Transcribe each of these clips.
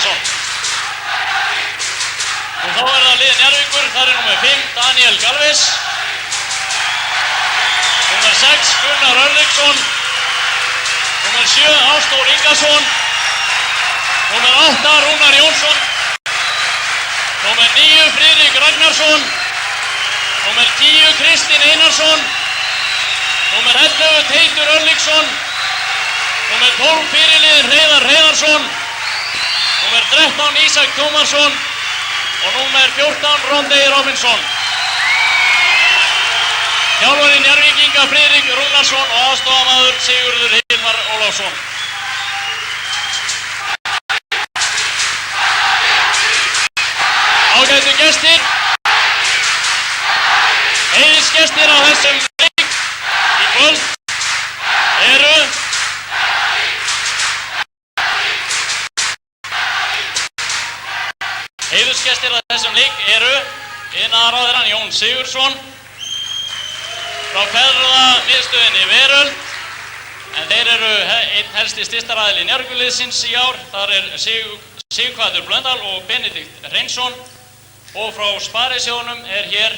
Árnason. Og þá það lið Njarðvíkur, þar númer 5 Daniel Galvis, númer 6 Gunnar Örlygsson, númer 7 Ástór Ingason, númer 8 Rúnar Jónsson, númer 9 Friðrik Ragnarsson, númer 10 Kristinn Einarsson, númer 11 Teitur Örlygsson, númer 12 fyrirliðinn Hreiðar Hreiðarsson, númer 13 Ísak Tómasson og númer 14 Rondey Robinson. Þjálfari Njarðvíkinga Friðrik Rúnarsson og aðstofamaður Sigurður Hilmar Ólafsson. Ágætu gestir, heiðursgestir á þessum leik í kvöld eru iðnaðarráðherrann Jón Sigurðsson frá ferðamiðstöðinni Veröld, en þeir eru einn helsti styrktaraðili Njarðvíkurliðsins í ár. Þar Sighvatur Blöndal og Benedikt Hreinsson, og frá Sparisjóðnum hér,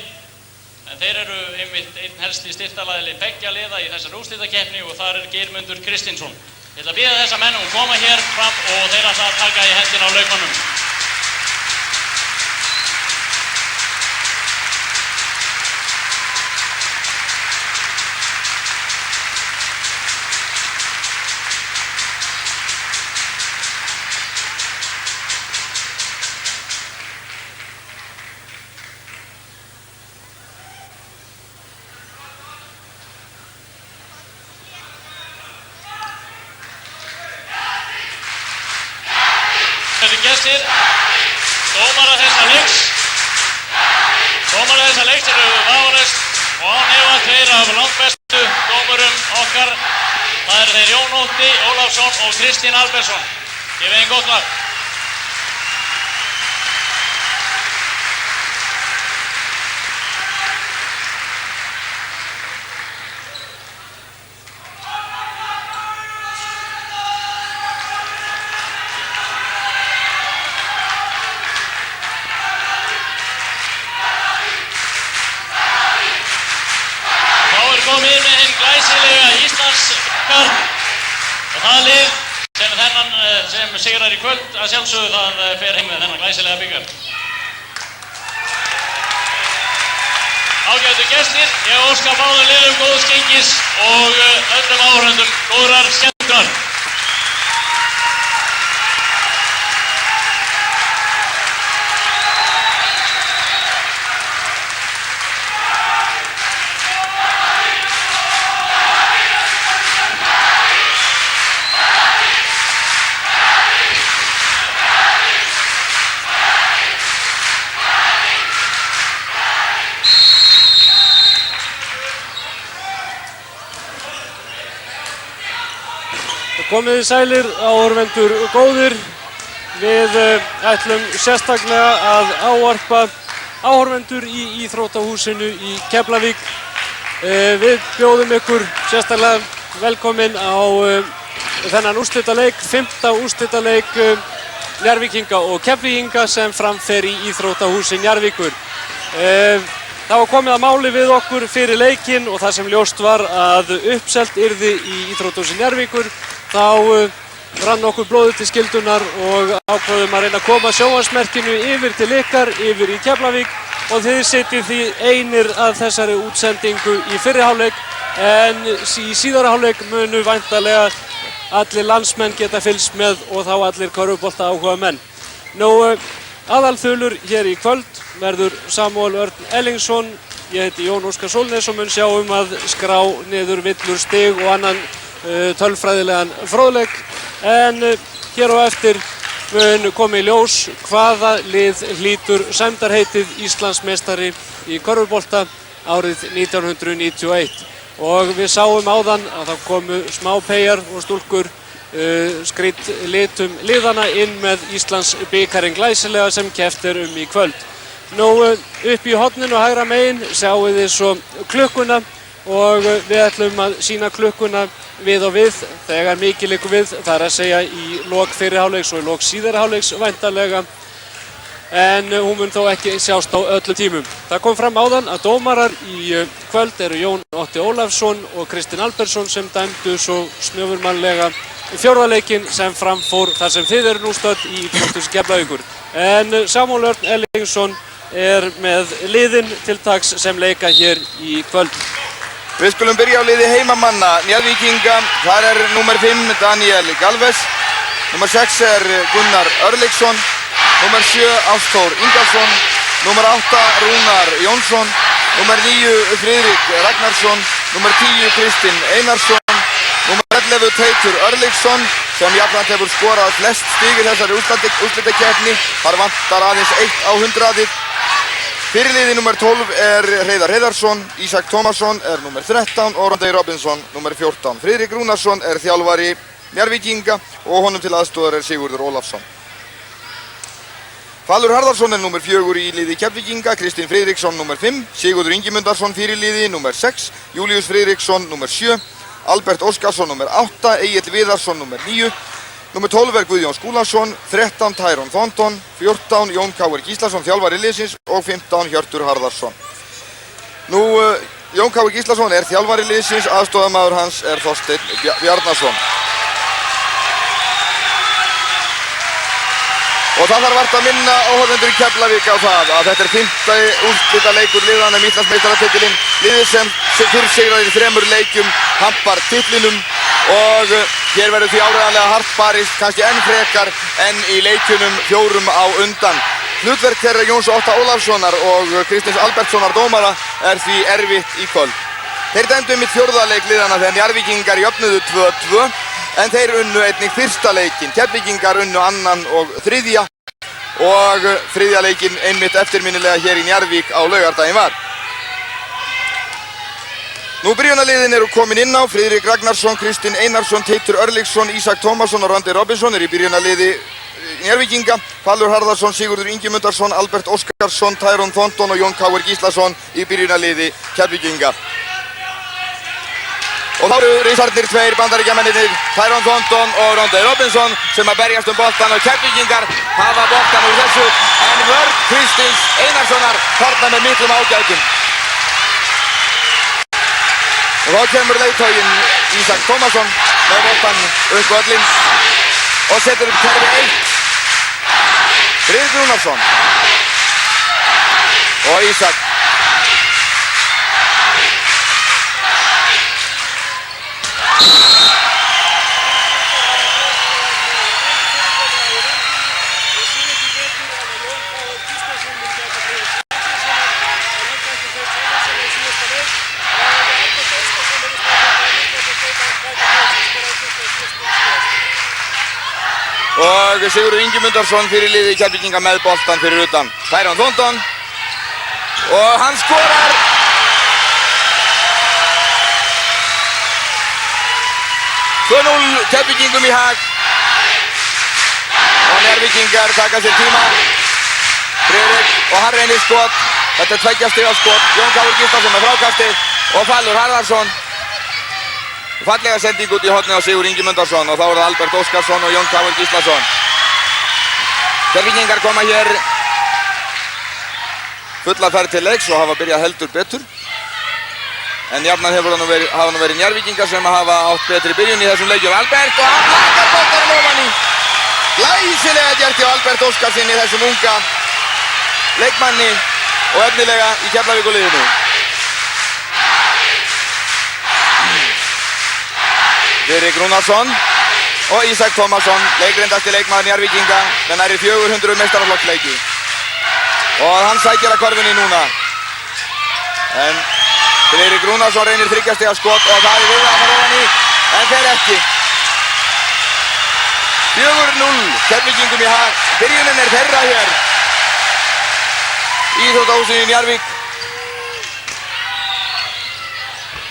en þeir eru einmitt einn helsti styrktaraðili beggja liða í þessari úrslitakeppni, og þar Geirmundur Kristinsson. Ég ætla að biðja þessa menn koma hér fram og þeir ætla að taka í hendina á laukunum. Gestir, dómarar þessa leiks eru vafalaust og án efa tveir af langbestu dómurum okkar. Það eru þeir Jón Ótti Ólafsson og Kristín Albertsson. Gefið þeim gott lag. Komið með hinn glæsilega Íslandsbikar, og það lið sem sigrar í kvöld að sjálfsögðu, það fer heim með þennan glæsilega bikar. Ágætu gestir, ég óska báðum liðum góðs gengis og öllum áhorfendum góðrar skemmtunar. Komið þið sælir, áhorfendur góðir. Við ætlum sérstaklega að ávarpa áhorfendur í Íþróttahúsinu í Keflavík. Við bjóðum ykkur sérstaklega velkomin á þennan úrslitaleik, 5. úrslitaleik Njarðvíkinga og Keflvíkinga sem fram fer í Íþróttahúsi Njarðvíkur. Það var komið að máli við okkur fyrir leikinn, og það sem ljóst var að uppselt yrði í Íþróttahúsi Njarðvíkur, þá rann okkur blóðið til skildunar og ákváðum að reyna að koma sjónvarpsmerkinu yfir til ykkar, yfir í Keflavík, og þið sitjið því einir að þessari útsendingu í fyrri hálfleik, en í síðari hálfleik munu væntanlega allir landsmenn geta fylgst með, og þá allir körfubolta áhuga menn. Aðalþulur hér í kvöld verður Samúel Örn Ellingsson. Ég heiti Jón Óskar Sólnes og mun sjá að skrá niður villur, stig og annan tölfræðilegan fróðleik, en hér á eftir mun koma í ljós hvaða lið hlýtur sæmdarheitið Íslandsmeistari í körfubolta árið 1991, og við sáum áðan að það komu smápeyjar og stúlkur skrýtt litum liðana inn með Íslandsbikarinn glæsilega sem keppt í kvöld. Upp í horninu hægra megin sjáum við svo klukkuna og við ætlum að sýna klukkuna við og við þegar mikið liggur við, það er að segja í lok fyrri hálfleiks og í lok síðari hálfleiks væntanlega, en hún mun þó ekki sjást á öllum tímum. Það kom fram áðan að dómarar í kvöld eru Jón Otti Ólafsson og Kristinn Albertsson sem dæmdu svo snöfurmannlega fjórða leikinn sem framfór þar sem þið eru nú stödd í Íþróttahúsi Keflavíkur. En Samúel Örn Erlingsson er með liðin til taks sem leika hér í kvöld. Við skulum byrja á liði heimamanna Njarðvíkinga. Þar er númer 5 Daniel Galvez, númer 6 er Gunnar Örlygsson, númer 7 Ástþór Ingarsson, númer 8 Rúnar Jónsson, númer 9 Friðrik Ragnarsson, númer 10 Kristinn Einarsson, númer 11 Teitur Örlygsson sem jafnframt hefur skorað flest stig í þessari úrslitakeppni. Þar vantar aðeins 1 á 100. Fyrirliði númer 12 er Hreiðar Heiðarsson, Ísak Tómasson er númer 13 og Rondey Robinson númer 14. Friðrik Rúnarsson er þjálfari Njarðvíkinga og honum til aðstoðar er Sigurður Ólafsson. Falur Harðarsson er númer 4 í liði Keflvíkinga, Kristinn Friðriksson númer 5, Sigurður Ingimundarsson fyrirliði númer 6, Júlíus Friðriksson númer 7, Albert Óskarsson númer 8, Egill Viðarsson númer 9, númer 12 er Guðjón Skúlason, 13 Tyrone Thornton, 14 Jón Káir Gíslason þjálfari liðsins og 15 Hjörtur Harðarsson. Jón Káir Gíslason er þjálfari liðsins, aðstoðarmaður hans er Þorsteinn Bjarnason. Og það þarf vart að minna áhorfendur í Keflavík á það að þetta er 5. úrslitaleikur liðanna um Íslandsmeistaratitilinn. Liðið sem fyrr sigraði í 3 leikjum hampar titlinum og hér verður því áreiðanlega hart barist, kannski enn frekar en í leikjunum 4 á undan. Hlutverk þeirra Jóns Otta Ólafssonar og Kristins Albertssonar dómara er því erfitt í kvöld. Þeir dæmdu mitt 4. leik liðanna þegar Njarðvíkingar jöfnuðu 2-2 en þeir unnu einnig 1. leikinn. Keflvíkingar unnu 2. og 3. og 3. leikinn einmitt eftirminnilega hér í Njarðvík á laugardaginn var. Nú byrjunarliðin eru komin inn á. Friðrik Ragnarsson, Kristinn Einarsson, Teitur Örlygsson, Ísak Tómasson og Rondey Robinson eru í byrjunarliði Njarðvíkinga. Falur Harðarsson, Sigurður Ingimundarsson, Albert Óskarsson, Tyrone Thornton og Jón Káir Gíslason í byrjunarliði Keflvíkinga. Og þá eru risarnir 2 bandaríkjamennirnir, Tyrone Thornton og Rondey Robinson sem að berjast um boltan og Keflvíkingar hafa boltan úr þessu en vörn Kristins Einarssonar þarna með miklum ágætum. Og þá kemur leiðtoginn Ísak Tómasson með boltan upp völlinn og setur upp kerfi 1. Friðrik Rúnarsson og Ísak. Og Sigurður Ingimundarsson fyrir liði Keflvíkinga með boltan fyrir utan. Tyrone Thornton og hann skorar. Keflvíkingum í hag og Njarðvíkingar taka sér tíma. Friðrik og hann reynir skot. Þetta er 2 stiga skot. Jón Káir Gíslason með frákastið og Falur Harðarsson. Fallega sending út í hornið á Sigurð Ingimundarsson og þá er það Albert Óskarsson og Jón Káir Gíslason. Keflvíkingar koma hér fulla ferð til leiks og hafa byrjað heldur betur. En jafnan hafa nú verið Njarðvíkingar sem hafa átt betri byrjun í þessum leikjum. Albert og hann lakar boltanum ofan í. Glæsilega gert hjá Albert Óskarssoni þessum unga leikmanni og efnilega í Keflavíkurliðinu. Friðrik Rúnarsson og Ísak Tómasson, leikrindasti leikmaður Njarðvíkinga með nærri 400 meistaraflokksleiki. Og hann sækir að korfunni núna. En Friðrik Rúnarsson reynir 3 stiga skot og það er við að fara ofan í, en fer ekki. 4-0, Keflvíkingum í hag. Byrjunin er þeirra hér í Íþróttahúsinu í Njarðvík.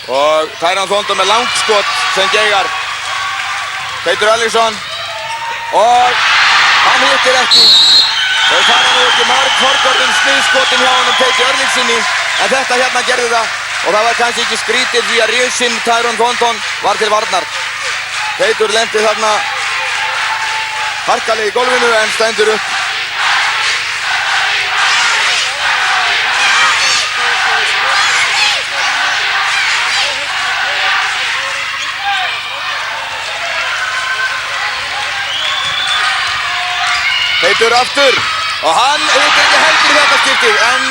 Og Tyrone Thornton með langt skot sem geigar. Teitur Örlygsson og hann hittir ekki. Þau fara nú ekki mörg forgörðum sniðskotin hjá honum Teitur Örlygssoni en þetta hérna gerði það. og það var kannski ekki skrítið því að risinn Tyrone Thornton var til varnar. Teitur lenti þarna harkalega í gólfinu en stendur upp. Teitur aftur og hann hittir ekki heldur í þetta skiptið en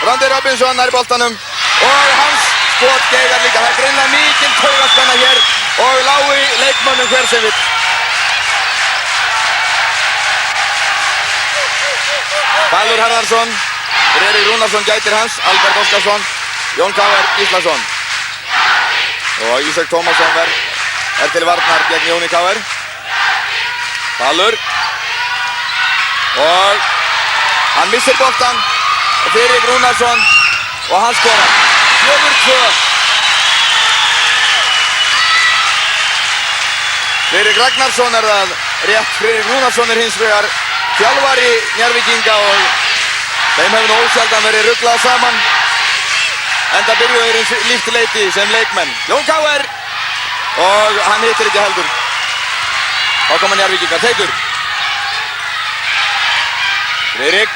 Randy Robinson nær boltanum og hans skot geigar líka. Það er greinilega mikil taugaspenna hér og lágu leikmönnum hver sem vill. Baldur Harðarsson, Friðrik Rúnarsson gætir hans, Albert Óskarsson, Jón Káar Gíslason og Ísak Tómasson er til varnar gegn Jóni Káar. Baldur og hann missir boltan og Friðrik Rúnarsson og hann skorar 4-2. Friðrik Ragnarsson er það rétt. Friðrik Rúnarsson er hins vegar þjálfari Njarðvíkinga og þeim hefur nú ósjaldan verið ruglað saman enda byrjuðu þeir líkt leyti sem leikmenn. Jón Káar og hann hittir ekki heldur. Þá koma Njarðvíkingar. Teitur, Friðrik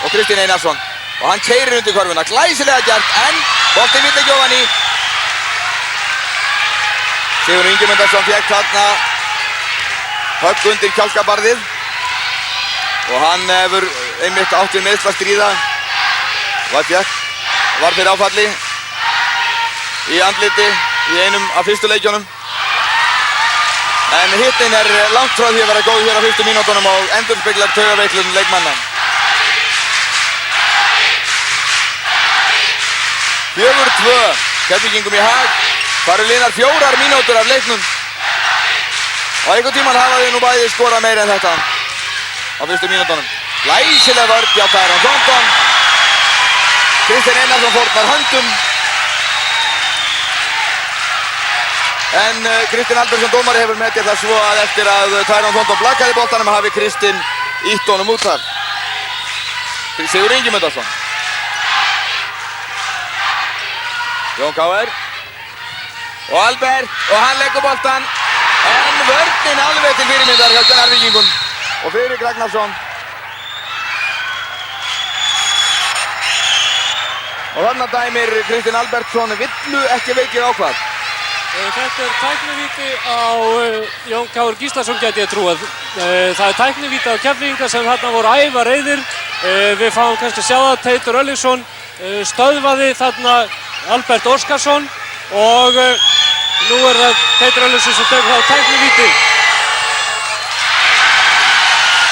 og Kristinn Einarsson og hann keyrir undir körfuna. Glæsilega gert en boltinn vill ekki ofan í. Sigurður Ingimundarson fékk þarna högg undir kjálkabarðið og hann hefur einmitt átt við meiðsl að stríða. Var fyrir áfalli í andliti í einum af fyrstu leikjunum. En hittin er langt frá því að vera góð hér á fyrstu mínútunum og endurspeglar taugaveiklun leikmanna. 4-2, Keflvíkingum í hag. Það eru liðnar 4 mínútur af leiknum. Og einhvern tímann hafa þau nú bæði skorað meira en þetta á fyrstu mínútunum. Glæsileg vörn hjá Tyrone Thornton. Kristinn Einarsson fórnar höndum. En Kristinn Albertsson dómari hefur metið það svo að eftir að Tyrone Thornton blakkaði boltanum hafi Kristinn ítt honum út þar. Sigurður Ingimundarson. Jón Káar og Albert og hann leggur boltan en vörnin alveg til fyrirmyndar hjá Njarðvíkingum og Friðrik Ragnarsson. Og þarna dæmir Kristinn Albertsson villu ekki veikir ákvað. Þetta er tæknivíti á Jón Káar Gíslason gæti ég trúað. Það er tæknivíti á Keflvíkinga sem þarna voru æfa reiðir. Við fáum kannski að sjá það. Teitur Örlygsson stöðvaði þarna Albert Óskarsson og nú er það Teitur Örlygsson sem tekur þá tæknivíti.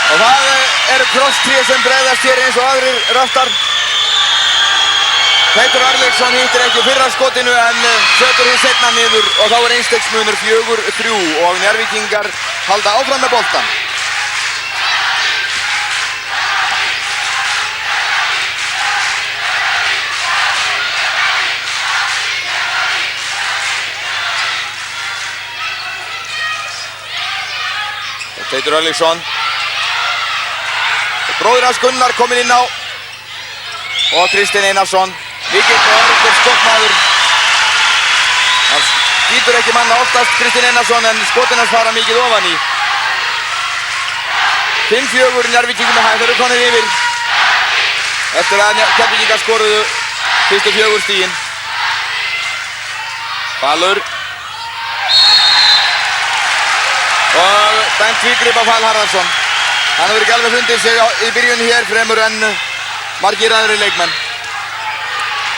Og það eru krosstré sem bregðast hér eins og aðrir röftar. Teitur Örlygsson hittir ekki fyrra skotinu en setur hins seinna niður og þá er einstegsmunur 4-3 og Njarðvíkingar halda áfram með boltan. Teitur Örlygsson. Bróðir hans Gunnar kominn inn á og Kristinn Einarsson. Mikill og öruggur skotmaður. Hann skýtur ekki manna oftast Kristinn Einarsson en skotin hans fara mikið ofan í. 5-4 Njarðvíkingum með hæg. Þeir eru konir yfir eftir að Keflvíkingar skoruðu fyrstu 4 stigin. Baldur. Og dæmt tvígrip af Hall Harðarsson. Hann hefur ekki alveg fundið sig í byrjun hér fremur en margir aðrir leikmenn.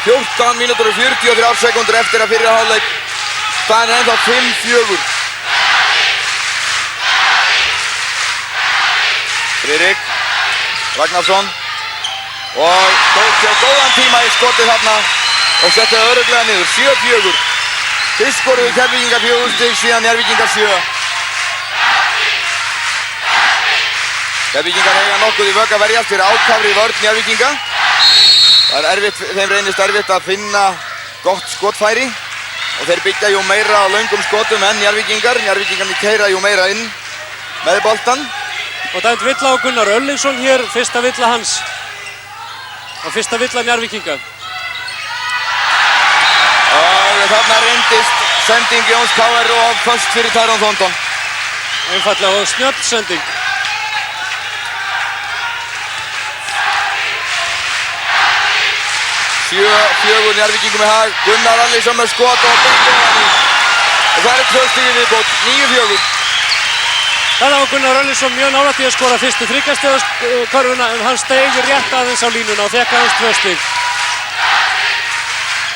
14 mínútur og 43 sekúndur eftir að fyrri hálfleik. Staðan er ennþá 5-4. Friðrik Ragnarsson og tók sér góðan tíma í skotið þarna og setti það örugglega niður. 7-4. Fyrst skoruðu Keflvíkingar 4 stig síðan Njarðvíkingar 7. Keflvíkingar eiga nokkuð í vök að verjast fyrir ákafri vörn Njarðvíkinga. Það er erfitt, þeim reynist erfitt að finna gott skotfæri og þeir byggja jú meira á löngum skotum en Njarðvíkingarnir keyra jú meira inn með boltan. Og dæmt villa á Gunnar Örlygsson hér, fyrsta villa hans og fyrsta villa Njarðvíkinga. þarna reyndist sending Jóns KR og föst fyrir Tyrone Thornton. Einfallega og snjöll sending. Fjögur Njarðvíkingum í hag. Gunnar Arliðsson með skot og beint ofan í. Og það 2 stig í viðbót, 9-4. Þarna var Gunnar Arliðsson mjög nálægt í að skora fyrstu þriggjastigaskörfuna en hann steig rétt aðeins á línuna og fékk aðeins 2 stig.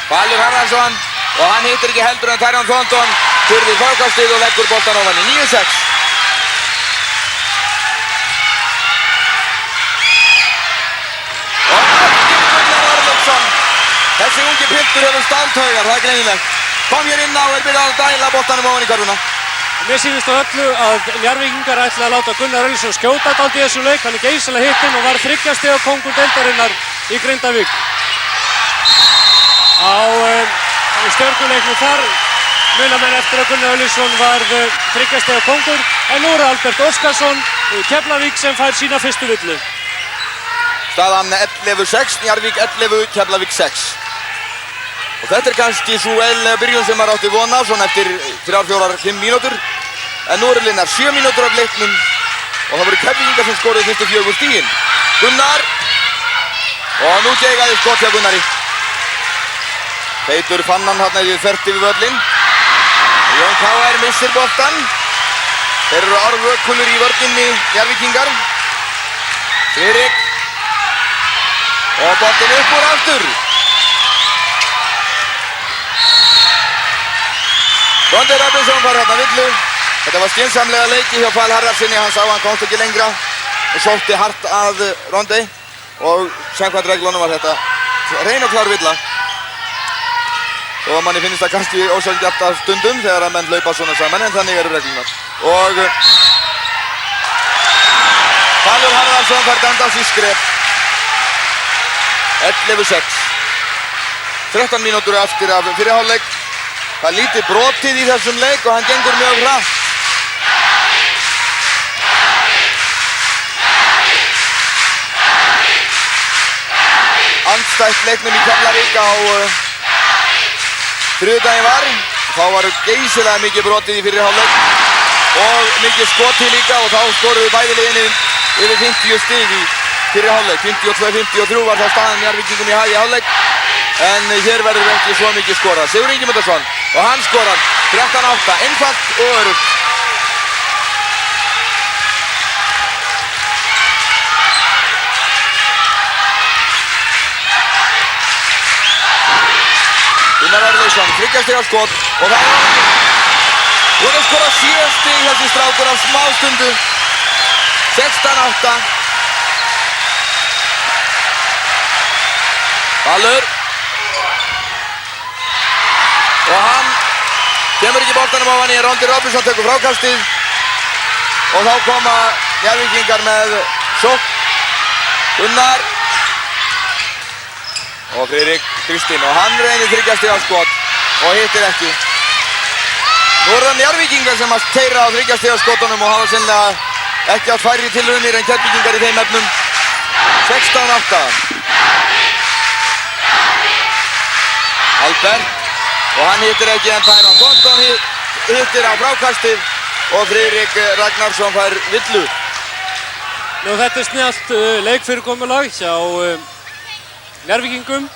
Valur Harðarsson og hann hittir ekki heldur en Tyrone Thornton fyrir frákastið og leggur boltan ofan í 9-6. Og aftur Gunnar Arliðsson. Þessi ungi piltur hefur stáltaugar, það er greinilegt. Kom hér inn á og byrjað að dæla boltanum ofan í körfuna. Mér sýnist á öllu að Njarðvíkingar ætla að láta Gunnar Arliðsson skjóta dálítið í þessum leik. Hann er geysilega hittinn og var 3 stiga kóngur deildarinnar í Grindavík. Á stjörnuleiknum þar muna menn eftir að Gunnar Arliðsson var 3 stiga kóngur. En nú er Albert Óskarsson í Keflavík sem fær sína fyrstu villu. Staðan 11-6, Njarðvík 11, Keflavík 6. Og þetta er kannski svo eðlilega byrjun sem maður átti von á, svona eftir 3-4-5 mínútur. En nú eru liðnar 7 mínútur af leiknum og það voru Keflvíkingar sem skoruðu fyrstu 4 stigin. Gunnar! Og nú gegaði skot hjá Gunnari. Feitur fann hann þarna þvert yfir völlinn. Jón KR missir boltan. Þeir eru árvökulur í vörninni, Njarðvíkingar. Friðrik. Og boltinn upp úr aftur. Rondi Robinson fær hérna villu. Þetta var skynsamlega leiki hjá Pál Harðarssoni, hann sá hann komst ekki lengra og sótti hart að Rondi og samkvæmt reglunum var þetta reyn og klár villa. Þó að manni finnst það kannski ósjálfgjarnt af stundum þegar að menn hlaupa svona saman en þannig eru reglunar. Og Pálur Harðarsson fær dæmd í skref. 11-6. 13 mínútur eftir af fyrri hálfleik. Það er lítið brotið í þessum leik og hann gengur mjög hratt. Andstætt leiknum í Keflavík á þriðjudaginn var. Þá var geysilega mikið brotið í fyrri hálfleik og mikið skotið líka og þá skoruðu bæði liðin yfir 50 stig í fyrri hálfleik. 52-53 var þá staðan Njarðvíkingum í hag í hálfleik. En hér verður ekki svo mikið skorað. Sigur Ingimundarson og hann skorar 13-8, einfalt og öruggt. Gunnar Arliðsson, 3 stiga skot og það er hann. Hún er skorað 7 stig þessi strákur af smástundu. 16-8. Valur. Og hann kemur ekki boltanum á hann í Rondi Robinson tekur frákastið og þá koma Njarðvíkingar með sókn. Gunnar og Friðrik Kristinn og hann reynir 3 stiga skot og hittir ekki. Nú er það Njarðvíkingar sem að keyra á 3 stiga skotunum og hafa sennilega ekki átt færri tilraunir en Keflvíkingar í þeim efnum. 16-8. Albert og hann hittir ekki en Tyrone Thornton hittir á frákastið og Friðrik Ragnarsson fær villu. Nú þetta er snjallt leikfyrirkomulag hjá Njarðvíkingum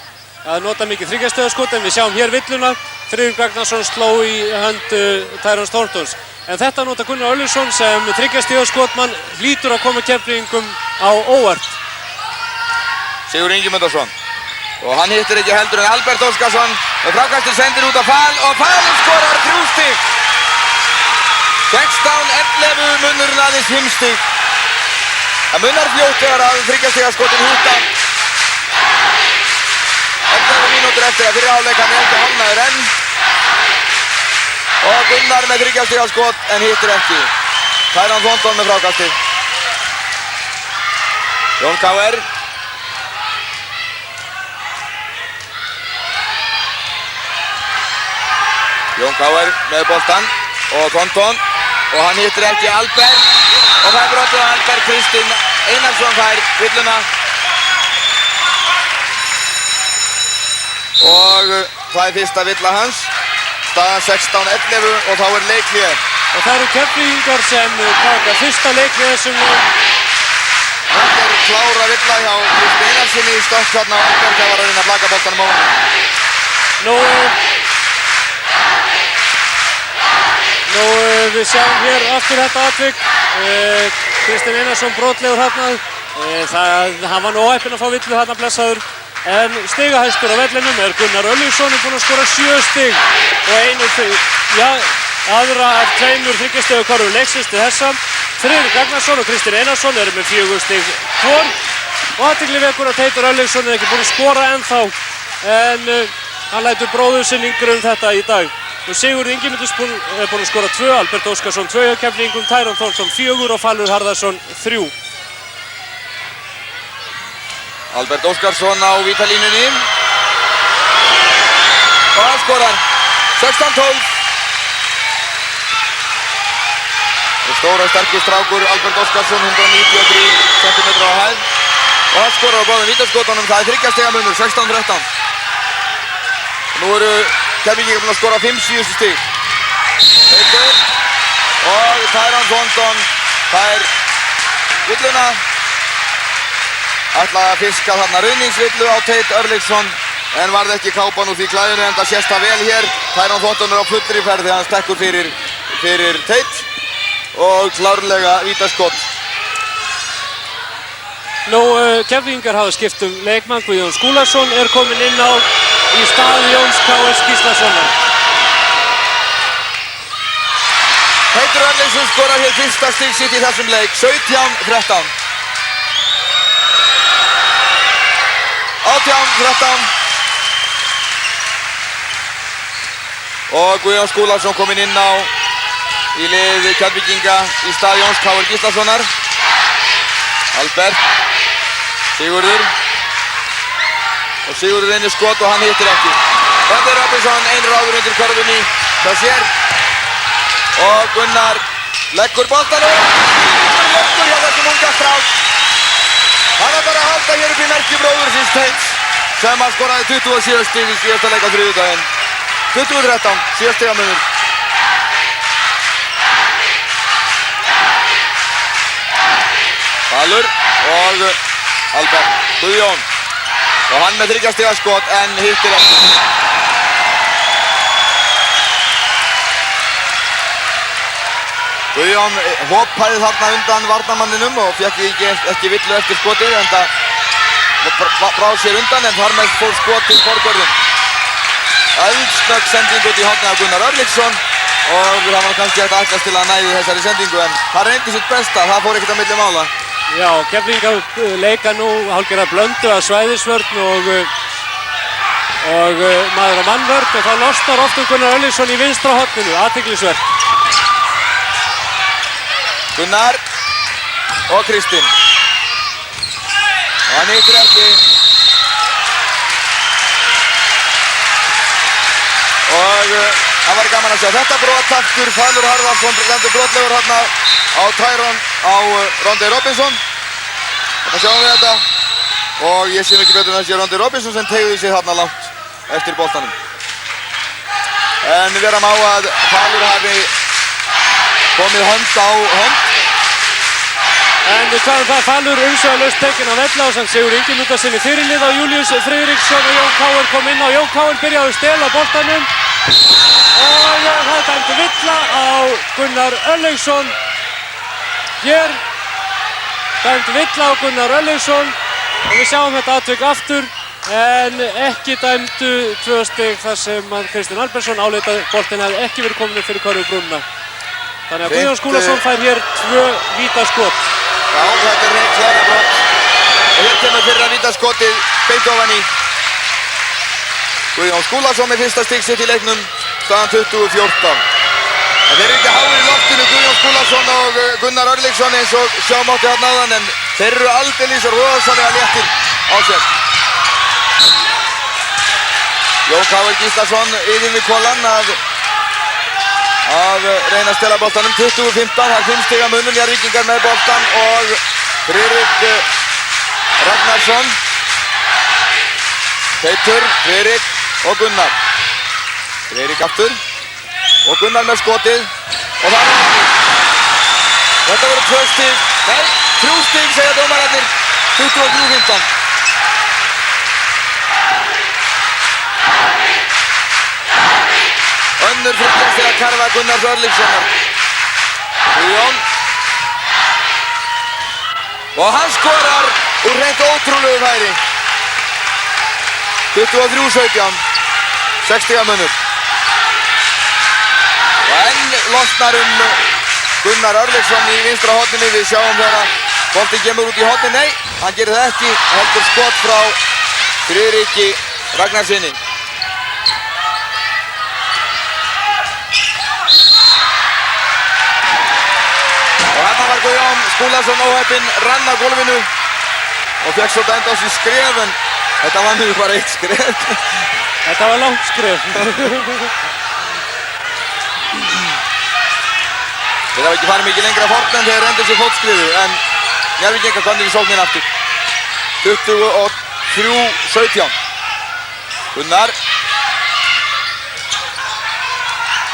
að nota mikið 3 stiga skot en við sjáum hér villuna. Friðrik Ragnarsson sló í hönd Tyrone Thorntons. En þetta nota Gunnar Arliðsson sem 3 stiga skotmann hlýtur að koma Keflvíkingum á óvart. Sigur Ingimundarson. Og hann hittir ekki heldur en Albert Óskarsson og frákastið sendir út á Pál og Pál skorar 3 stig. 16-11 munurinn aðeins 5 stig. Það munar fljótt þegar að 3 stiga skotin húta. 11 mínútur eftir að fyrri hálfleik hann er ekki hálfnaður enn. Og Gunnar með 3 stiga skot en hittir ekki. Tyrone Thornton með frákastið. Jón KR. Jón KR með boltan og Thornton og hann hittir ekki Albert og það er brotið á Albert. Kristinn Einarsson fær villuna og það er fyrsta villa hans. Staðan 16-11 og þá er leikhlé. Og það eru Keflvíkingar sem taka fyrsta leik við þessum leik. Þetta er klára villa hjá Kristi Einarssoni í stökk þarna á Albert. Það var að reyna að blaka boltanum á hann. Við sjáum hér aftur þetta atvik. Kristinn Einarsson brotlegur þarna. Hann var nú óheppinn að fá villu þarna blessaður. En stigahæstur á vellinum er Gunnar Örlygsson, búinn að skora 7 stig og aðra af 2 þriggjastiga körfum leiksins til þessa. Friðrik Ragnarsson og Kristinn Einarsson eru með 4 stig hvor. Og athygli vekur að Teitur Örlygsson er ekki búinn að skora ennþá, en hann lætur bróður sinn yngri þetta í dag. Og Sigurður Ingimundur er búinn að skora 2, Albert Óskarsson 2 hjá Keflvíkingum, Tæron Þórsson 4 og Falur Harðarson 3. Albert Óskarsson á vítalínunni. Og hann skorar 16-12. Stóra sterkur strákur Albert Óskarsson, 193 cm á hæð. Og hann skorar á báðum vítaskotunum. Það er 3 stiga munur, 16-13. Nú eru Keflvíkingar búin að skora 5 síðustu stig. Teitur og Tæron Þórsson fær villuna. Ætlaði að fiska þarna ruðningsvillu á Teit Örlygsson en varð ekki kápan úr því klæðinu, en það sést það vel hér. Tæron Þórsson er á fullri ferð þegar hann stekkur fyrir Teit og klárlega vítaskott. Keflvíkingar hafa skipt leikmann. Guðjón Skúlason er kominn inn á í stað Jóns K.S. Gíslasonar. Teitur Örlygsson skorar hér fyrsta stig sitt í þessum leik, 17-13. 18-13. Og Guðjón Skúlason kominn inn á í lið Keflvíkinga í stað Jóns K.S. Gíslasonar. Albert, Sigurður. Og Sigurður reynir skot og hann hittir ekki. Randi Robinson einráður undir körfunni. Það sér. Og Gunnar leggur boltan og leggur hjá þessum unga strák. Hann var bara að halda hér upp í merki bróður síns Teits sem hann skoraði 27 stig í síðasta leik á þriðjudaginn. 20-13, 7 stiga munur. Falur og Albert Guðjón. Og hann með 3 stiga skot en hittir ekki. Guðjón hoppaði þarna undan varnarmanninum og fékk ekki villu eftir skotið, en það brá sér undan, en þar með fór skot til forgörðum. Eldsnögg sending út í hornið af Gunnar Örlygsson og það var kannski hægt að ætlast til að næði þessari sendingu, en það reyndi sitt besta, það fór ekkert á milli mála. Já, Keflvíkingar leika nú hálfgerða blöndu af svæðisvörn og maður á mannvörn, og þá losnar oft Gunnar Örlygsson í vinstra horninu, athyglisvert. Gunnar og Kristinn. Og hann hittir ekki. Og það var gaman að sjá þetta brot aftur. Falur Harðarson lendur brotlegur hérna á Tæron á Randi Robinson. Þarna sjáum við þetta. Og ég sé mikið betur en þessi Randi Robinson sem teygði sig þarna langt eftir boltanum. En vera má að Falur hafi komið hönd á hönd. En hvað það, Falur umsvifalaust tekinn á velli ásamt Sigurði Ingimundarsyni fyrirlið á Júlíus Friðriksson og Jón Káur kom inn á. Jón Káur byrjaði að stela boltanum og það dæmdi villa á Gunnar Örlygsson. Hér dæmdi villa á Gunnar Örlygsson og við sjáum þetta atvik aftur, en ekki dæmdu 2 stig þar sem Kristinn Albertsson áleit að boltinn hefði ekki verið komin upp fyrir körfubrúnna. Þannig að Guðjón Skúlason fær hér 2 vítaskot. Já, þetta er reynd klára brot. Og hér kemur fyrra vítaskotið beint ofan í. Guðjón Skúlason með fyrsta stig sitt í leiknum, staðan 20-14. En þeir eru ekki háir í loftinu, Guðjón Skúlason og Gunnar Örlygsson, eins og sjá mátti hérna áðan, en þeir eru aldeilis rosalega léttir á sér. Jón Káur Gíslason yfir við kolan að reyna að stela boltanum. 20-15, það er 5 stiga munur, Njarðvíkingar með boltan og Friðrik Ragnarsson. Teitur, Friðrik og Gunnar. Friðrik aftur, Og Gunnar með skotið. Og það er það. Þetta voru 2 stig. Nei, 3 stig segja dómararnir. 23-15. Önnur þriggja karfa Gunnars Örlygssonar. Guðjón. Og hann skorar úr hreint ótrúlegu færi. 23-17. 6 stiga munur. Og enn losnar Gunnar Örlygsson í vinstra horninu. Við sjáum þegar að boltinn kemur út í hornin. Nei, hann gerir það ekki. Heldur skot frá Friðriki Ragnarsinni. Og þarna var Guðjón Skúlason óheppinn, rann á gólfinu og fekk svo dæmt á sig skref, en þetta var nú bara 1 skref. Þetta var langt skref. Þeir hafa ekki farið mikið lengra fórn en þeir rendur sér fótskriðu, en Njarðvíkingar komnir í sóknin aftur. 23-17. Gunnar.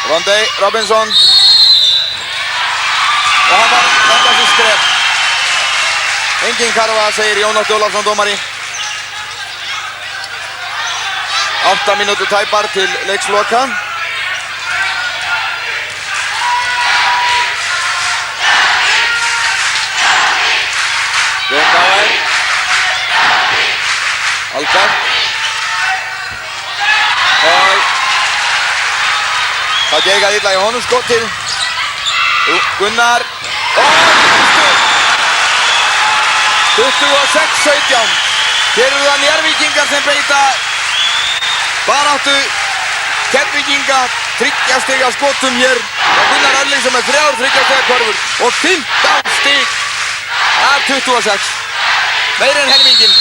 Rondey Robinson. Og hann var rendar sér skref. Engin karfa, segir Jón Ótti Ólafsson dómari. 8 mínútur tæpar til leiksloka. Jón Káir. Albert. Og það gegaði illa í honum skotið. Gunnar. Og 26-17. Hér eru það Njarðvíkingar sem beita baráttu Keflvíkinga 3 stiga skotum hér. Og Gunnar Örlygsson með 3 stiga korfur og 15 stig af 26. Meir en helmingin.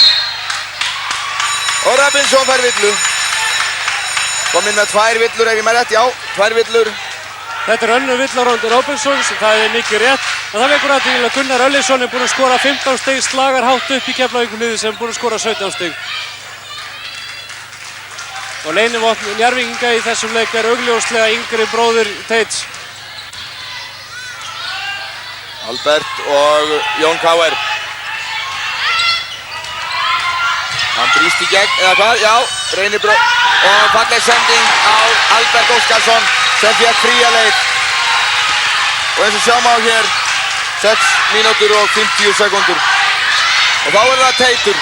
Og Robinson fær villu. Kominn með 2 villur ef ég með rétt, já, 2 villur. Þetta er önnur vill á Róndi Robinsons, það er mikið rétt. En það vekur athygli að Gunnar Örlygsson er búinn að skora 15 stig, slagar hátt upp í Keflavíkurliðið sem er búinn að skora 17 stig. Og leynivopn Njarðvíkinga í þessum leik er augljóslega yngri bróðir Teits. Albert og Jón Káir. Hann brýst í gegn, eða hvað? Já, reynir og falleg sending á Albert Óskarsson sem fékk fría leik. Og eins og sjáum á hér, 6 mínútur og 50 sekundur. Og þá er það Teitur.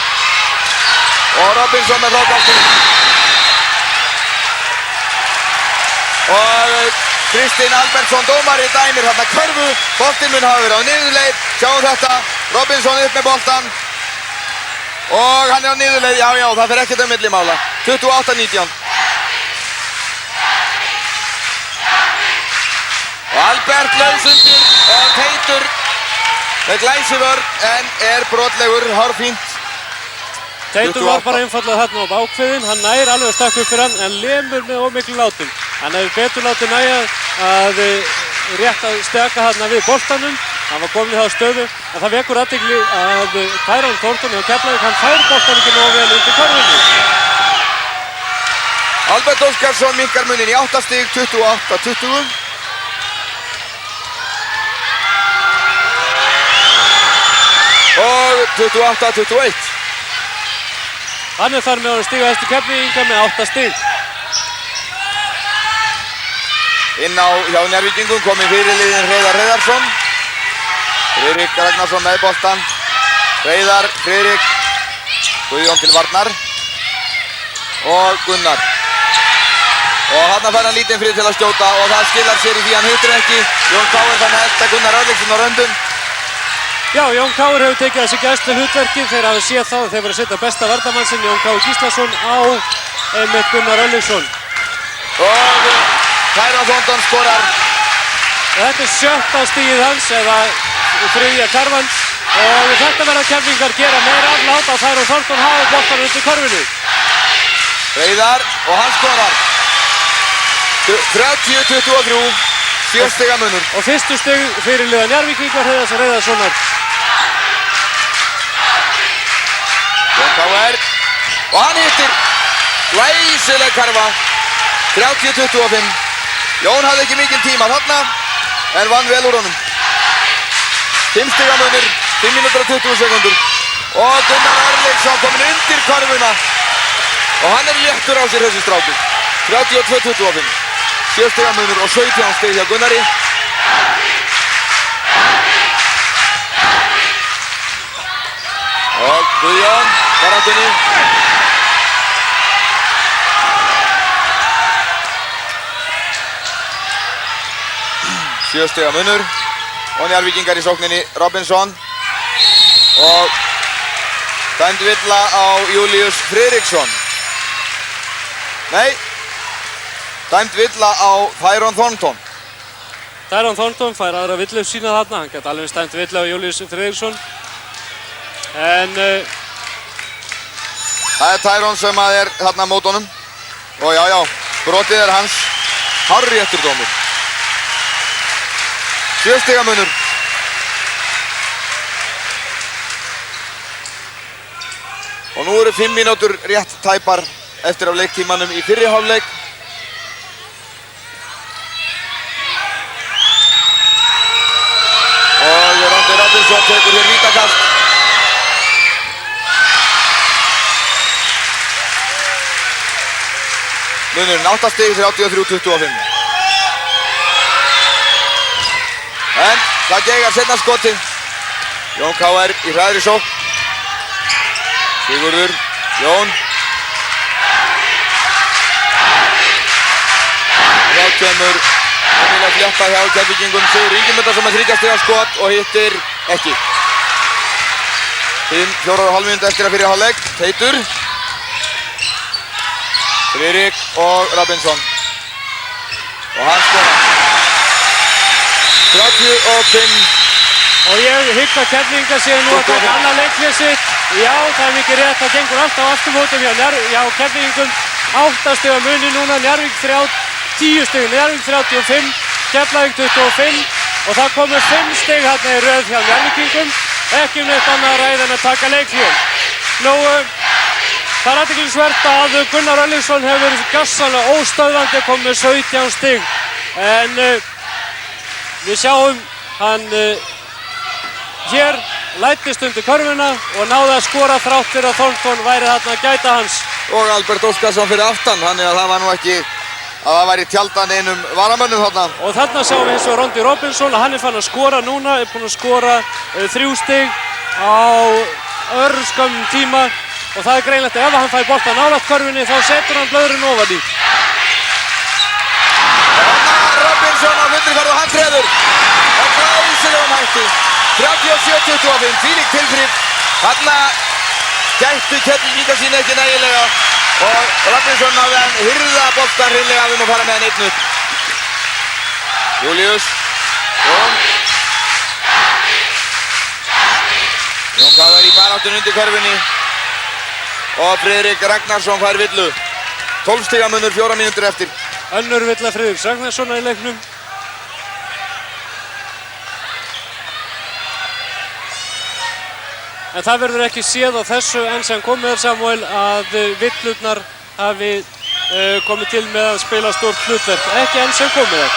Og Robinson með frákastinu. Og Kristinn Albertsson dómari dæmir þarna körfu. Boltinn mun hafa verið á niðurleið. Sjáum þetta, Robinson upp með boltan. Og hann er á niðurleið, já, það fer ekkert millimála. 28-19. Og Albert laus undir og Teitur með glæsivörn en er brotlegur, hárfínt. Teitur var bara einfallega þarna á ákveðin, hann nær alveg að stakka upp fyrir hann en lemur með ómiklu látum. Hann hefði betur látið næja að rétt að steka þarna við boltanum. Hann var komin í það stöðu, en það vekur athygli að Tyrone Thornton hjá Keflavík, hann fær boltan ekki nógu vel undir körfunni. Albert Óskarsson minnkar munin í 8 stig, 28-20. Og 28-21. Hann er þar með honum stigahæstu Keflvíkinga með 8 stig. Inn á hjá Njarðvíkingum kominn fyrirliðinn Hreiðar Hreiðarsson. Friðrik Ragnarsson með boltan. Hreiðar, Friðrik, Guðjón til varnar. Og Gunnar. Og þarna fær hann lítinn frið til að skjóta og það skilar sér í því hann hittir ekki. Jón Káir þannig að elta Gunnar Örlygsson á röndum. Já, Jón Káir hefur tekið þessi gæslu hlutverki. Þeir hafa séð það að þeir verið að setja besta varnarmann sinn, Jón Káir Gíslason, á einmitt Gunnar Örlygsson. Og Tyrone Thornton skorar. Og þetta er 7. stigið hans, eða 3. karfan. Og þetta verða Keflvíkingar gera meira aflátt að Tyrone Thornton hafa boltan undir körfunni. Hreiðar og hann skorar. 30-23, 7 stiga munur. Og fyrstu stig fyrirliða Njarðvíkingar Hreiðars Hreiðarssonar. Jón Káir. Og hann hittir. Glæsileg karfa. 30-25. Jón hafði ekki mikinn tíma þarna, en vann vel úr honum. 5 stiga munur, 5 mínútur og 20 sekúndur. Og Gunnar Örlygsson kominn undir körfuna. Og hann léttur á sér þessi strákur. 32-25. 7 stiga munur og 17 stig hjá Gunnari. Og Guðjón, baráttunni. Sjö stiga munur. Og Njarðvíkingar í sókninni, Robinson. Og dæmd villa á Júlíus Friðriksson. Nei, dæmd villa á Tyron Thornton. Tyron Thornton fær aðra villu sína þarna, hann gæti alveg dæmt villu á Júlíus Friðriksson. En það er Tyron sem er þarna mót honum. Og já, brotið er hans. Hárréttur dómur. 7 stiga munur. Og nú eru 5 mínútur rétt tæpar eftir af leiktímanum í fyrri hálfleik. Og Rondi Robinson tekur hér vítakast. Munurinn 8 stig, 33-25. En það geigar seinna skoti. Jón K.R. í hraðri sókn. Sigurður, Jón. Þá kemur Emil flétta hjá Keflvíkingum. Sigur Ingimundar sem er 3 stiga skot og hittir ekki. 4,5 mínútur eftir að fyrri hálfleik. Teitur. Friðrik og Robinson. Og hann skorar. 35. Og ég hygg að Keflvíkingar séu nú að taka annað leikhlé sitt. Já, það er mikið rétt, það gengur alltaf afturmótum hjá Keflvíkingum. 8 stiga muni núna, Njarðvík 10 stig, Njarðvík 35, Keflavík 25 og það komur 5 stig hérna í röð hjá Njarðvíkingum. Ekki neitt annað að ræða en að taka leikhlé. Nú, það er athyglisvert að Gunnar Örlygsson hefur gjörsamlega óstöðvandi komið með 17 stig. En við sjáum hann hér læddist undir körfuna og náði að skora þrátt fyrir að Thornton væri þarna að gæta hans. Og Albert Óskarsson fyrir aftan, þannig að það var nú ekki að það væri tjaldan einum varamönnum þarna. Og þarna sjáum við eins og Rondi Robinson að hann er fann að skora núna, er búinn að skora 3 stig á örskömmum tíma og það er greinlegt að ef hann fær bolta nálægt körfunni þá setur hann blöðrun ofan í. Robinson á fullri ferð og hann treður. Og glæsilegum hætti. 37-25, þvílík tilþrif. Þarna gættu Keflvíkingar sín ekki nægilega og Robinson náði að hirða boltan hreinlega að fara með hann einn upp. Júlíus, Jón. Jón K.R. í baráttun undir körfunni og Friðrik Ragnarsson fær villu. 12 stiga munur, 4 mínútur eftir. Önnur villa Friðriks Ragnarssona í leiknum. En það verður ekki séð á þessu enn sem komið er Samuel að villurnar hafi komið til með að spila stórt hlutverk. Ekki enn sem komið er.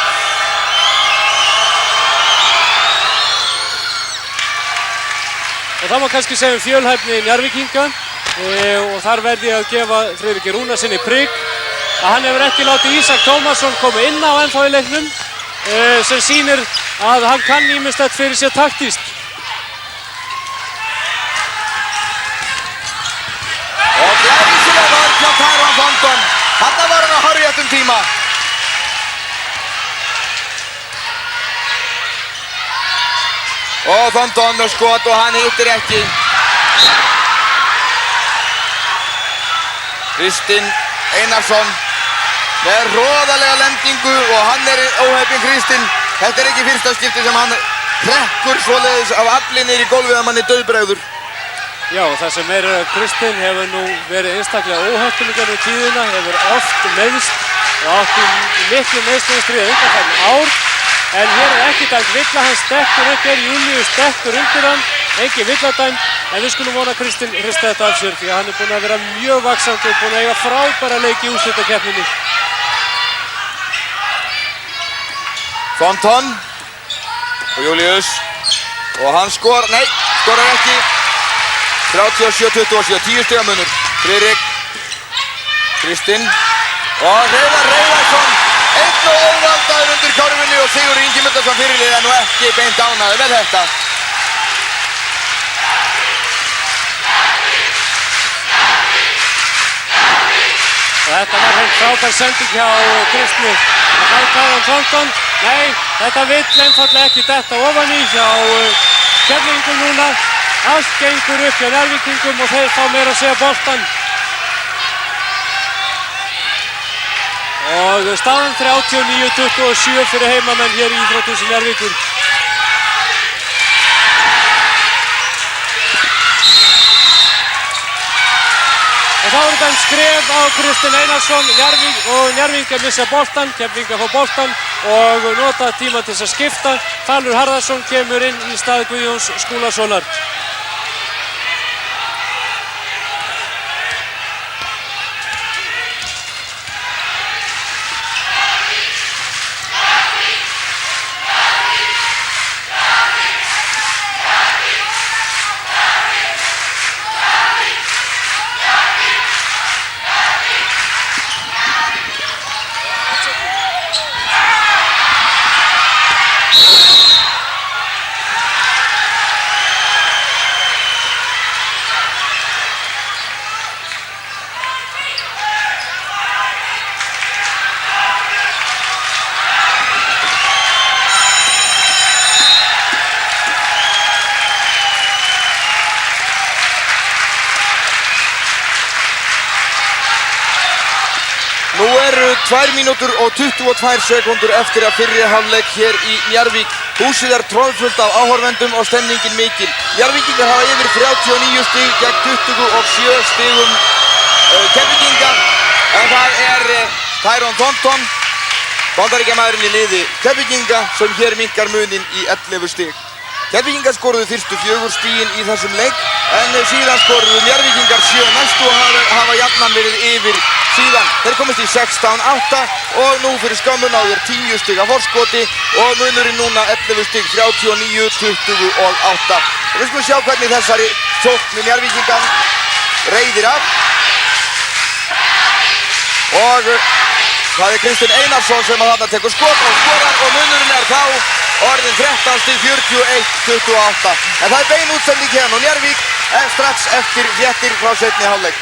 Og það má kannski segja fjölhæfni Njarðvíkinga og þar verði ég að gefa Friðriki Rúnarsinni prik að hann hefur ekki látið Ísak Tómasson koma inn á ennþá í leiknum sem sýnir að hann kann ýmislegt fyrir sér taktískt. Og glæsilega vörn hjá Tyron Thornton. Þarna var hann á hárréttum tíma. Og Thornton með skot og hann hittir ekki. Kristinn Einarsson með hroðalega lendingu og hann er óheppinn Kristinn. Þetta er ekki fyrsta skipti sem hann hrekkur svoleiðis af afli niður í gólfið að manni dauðbregður. Já, það sem er Kristinn hefur nú verið einstaklega óheppinn í tíðina, hefur oft meiðst og átt í miklu meiðslastríði undanfarna ár. En hér er ekki dæmt villa, hann stekkur upp hér, Júlíus stekkur undir hann, engin villadæmt. En við skulum vona að Kristinn hristi þetta af sér því að hann er búinn að vera mjög vaxandi og búinn að eiga frábæra leik í úrslitakeppninni. Thornton og Julius og hann skorar ekki 37-27, 10 stiga munur. Friðrik, Kristinn og Hreiðar Hreiðarsson einn og óvaldaður undir körfunni og Sigurður Ingi Mundarsson fyrirliði er nú ekki beint ánægður með þetta. Og þetta var hreint frábær sending hjá Kristni. Það fær Thornton. Nei, þetta vill einfaldlega ekki detta ofan í hjá Keflvíkingum núna. Allt gengur upp hjá Njarðvíkingum og þeir fá meira að segja boltan. Og staðan 39-27 fyrir heimamenn hér í Íþróttahúsi Njarðvíkur. Og þá er þetta skref á Kristinn Einarsson og Njarðvíkingar missa boltan, Keflvíkingar fá boltan og nota tíma til þess að skipta. Falur Harðarsson kemur inn í stað Guðjóns Skúlasonar. Nú eru 2 mínútur og 22 sekúndur eftir að fyrri hálfleik hér í Njarðvík. Húsið er troðfullt af áhorfendum og stemningin mikil. Njarðvíkingar hafa yfir 39 stig gegn 27 stigum Keflvíkinga. En það er Tyron Thornton, bandaríkjamaðurinn í liði Keflvíkinga, sem hér minnkar munin í 11 stig. Keflvíkingar skoruðu fyrstu 4 stigin í þessum leik, en síðan skoruðu Njarðvíkingar 7 næstu og hafa jafnan verið yfir síðan. Þeir komist í 16-8 og nú fyrir skömmu náðu þeir 10 stiga forskoti og munurinn núna 11 stig, 39-28. Við skulum sjá hvernig þessari sókn með Njarðvíkingan reiðir af. Og það er Kristinn Einarsson sem að þarna tekur skot og skorar og munurinn er þá orðin 13 stig, 41-28. En það er bein útsending hérna og Njarðvík strax eftir fréttir frá seinni hálfleik.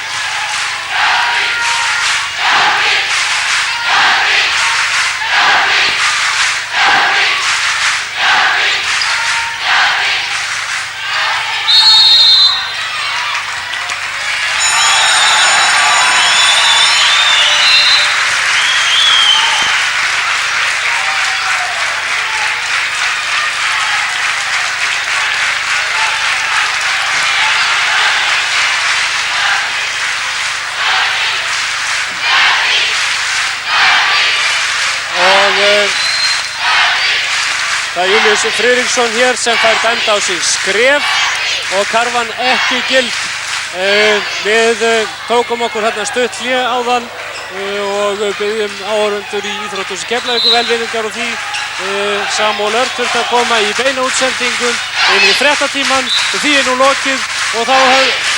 Það er Julius Friðriksson hér sem fær dæmd á sig skref og karfan ekki gild. Við tókum okkur hérna stutt hlé áðan og byggjum áhorfendur í Íþróttahúsi Keflavíkur velvirðingar og því. Samúel Örn þurfti að koma í beina útsendingum inn í fréttatíman og því er nú lokið og þá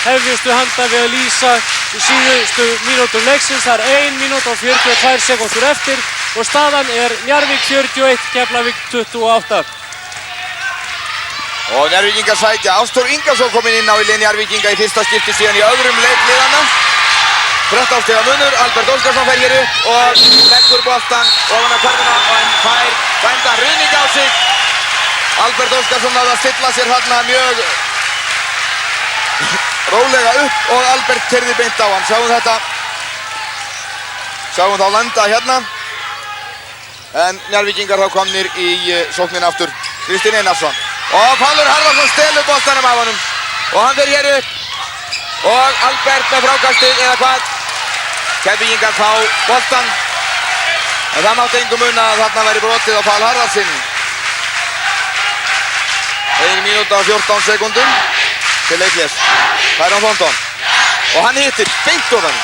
hefjumst við handa við að lýsa síðustu mínútur leiksins. Það er 1 mínúta og 42 sekúndur eftir og staðan er Njarðvík 41, Keflavík 28. Og Njarðvíkingar sækja Ásþór Ingason kominn inn á í lið Njarðvíkinga í fyrsta skipti síðan í öðrum leik liðanna. 13 stiga munur, Albert Óskarsson fer hér upp og leggur boltan ofan á körfuna og hann fær dæmdan ruðning á sig. Albert Óskarsson náði að stilla sér þarna mjög rólega upp og Albert keyrði beint á hann. Sjáum þetta. Sjáum þá landa hérna. En Njarðvíkingar þá komnir í sóknina aftur. Kristinn Einarsson. Og Falur Harðarsson stelur boltanum af honum. Og hann fer hér upp. Og Albert með frákastið eða hvað. Keflvíkingar fá boltan. En það mátti engum muna að þarna væri brotið á Falur Harðarssoni. 1 mínúta og 14 sekúndum til leikhlés. Tyron Thornton. Og hann hittir beint ofan.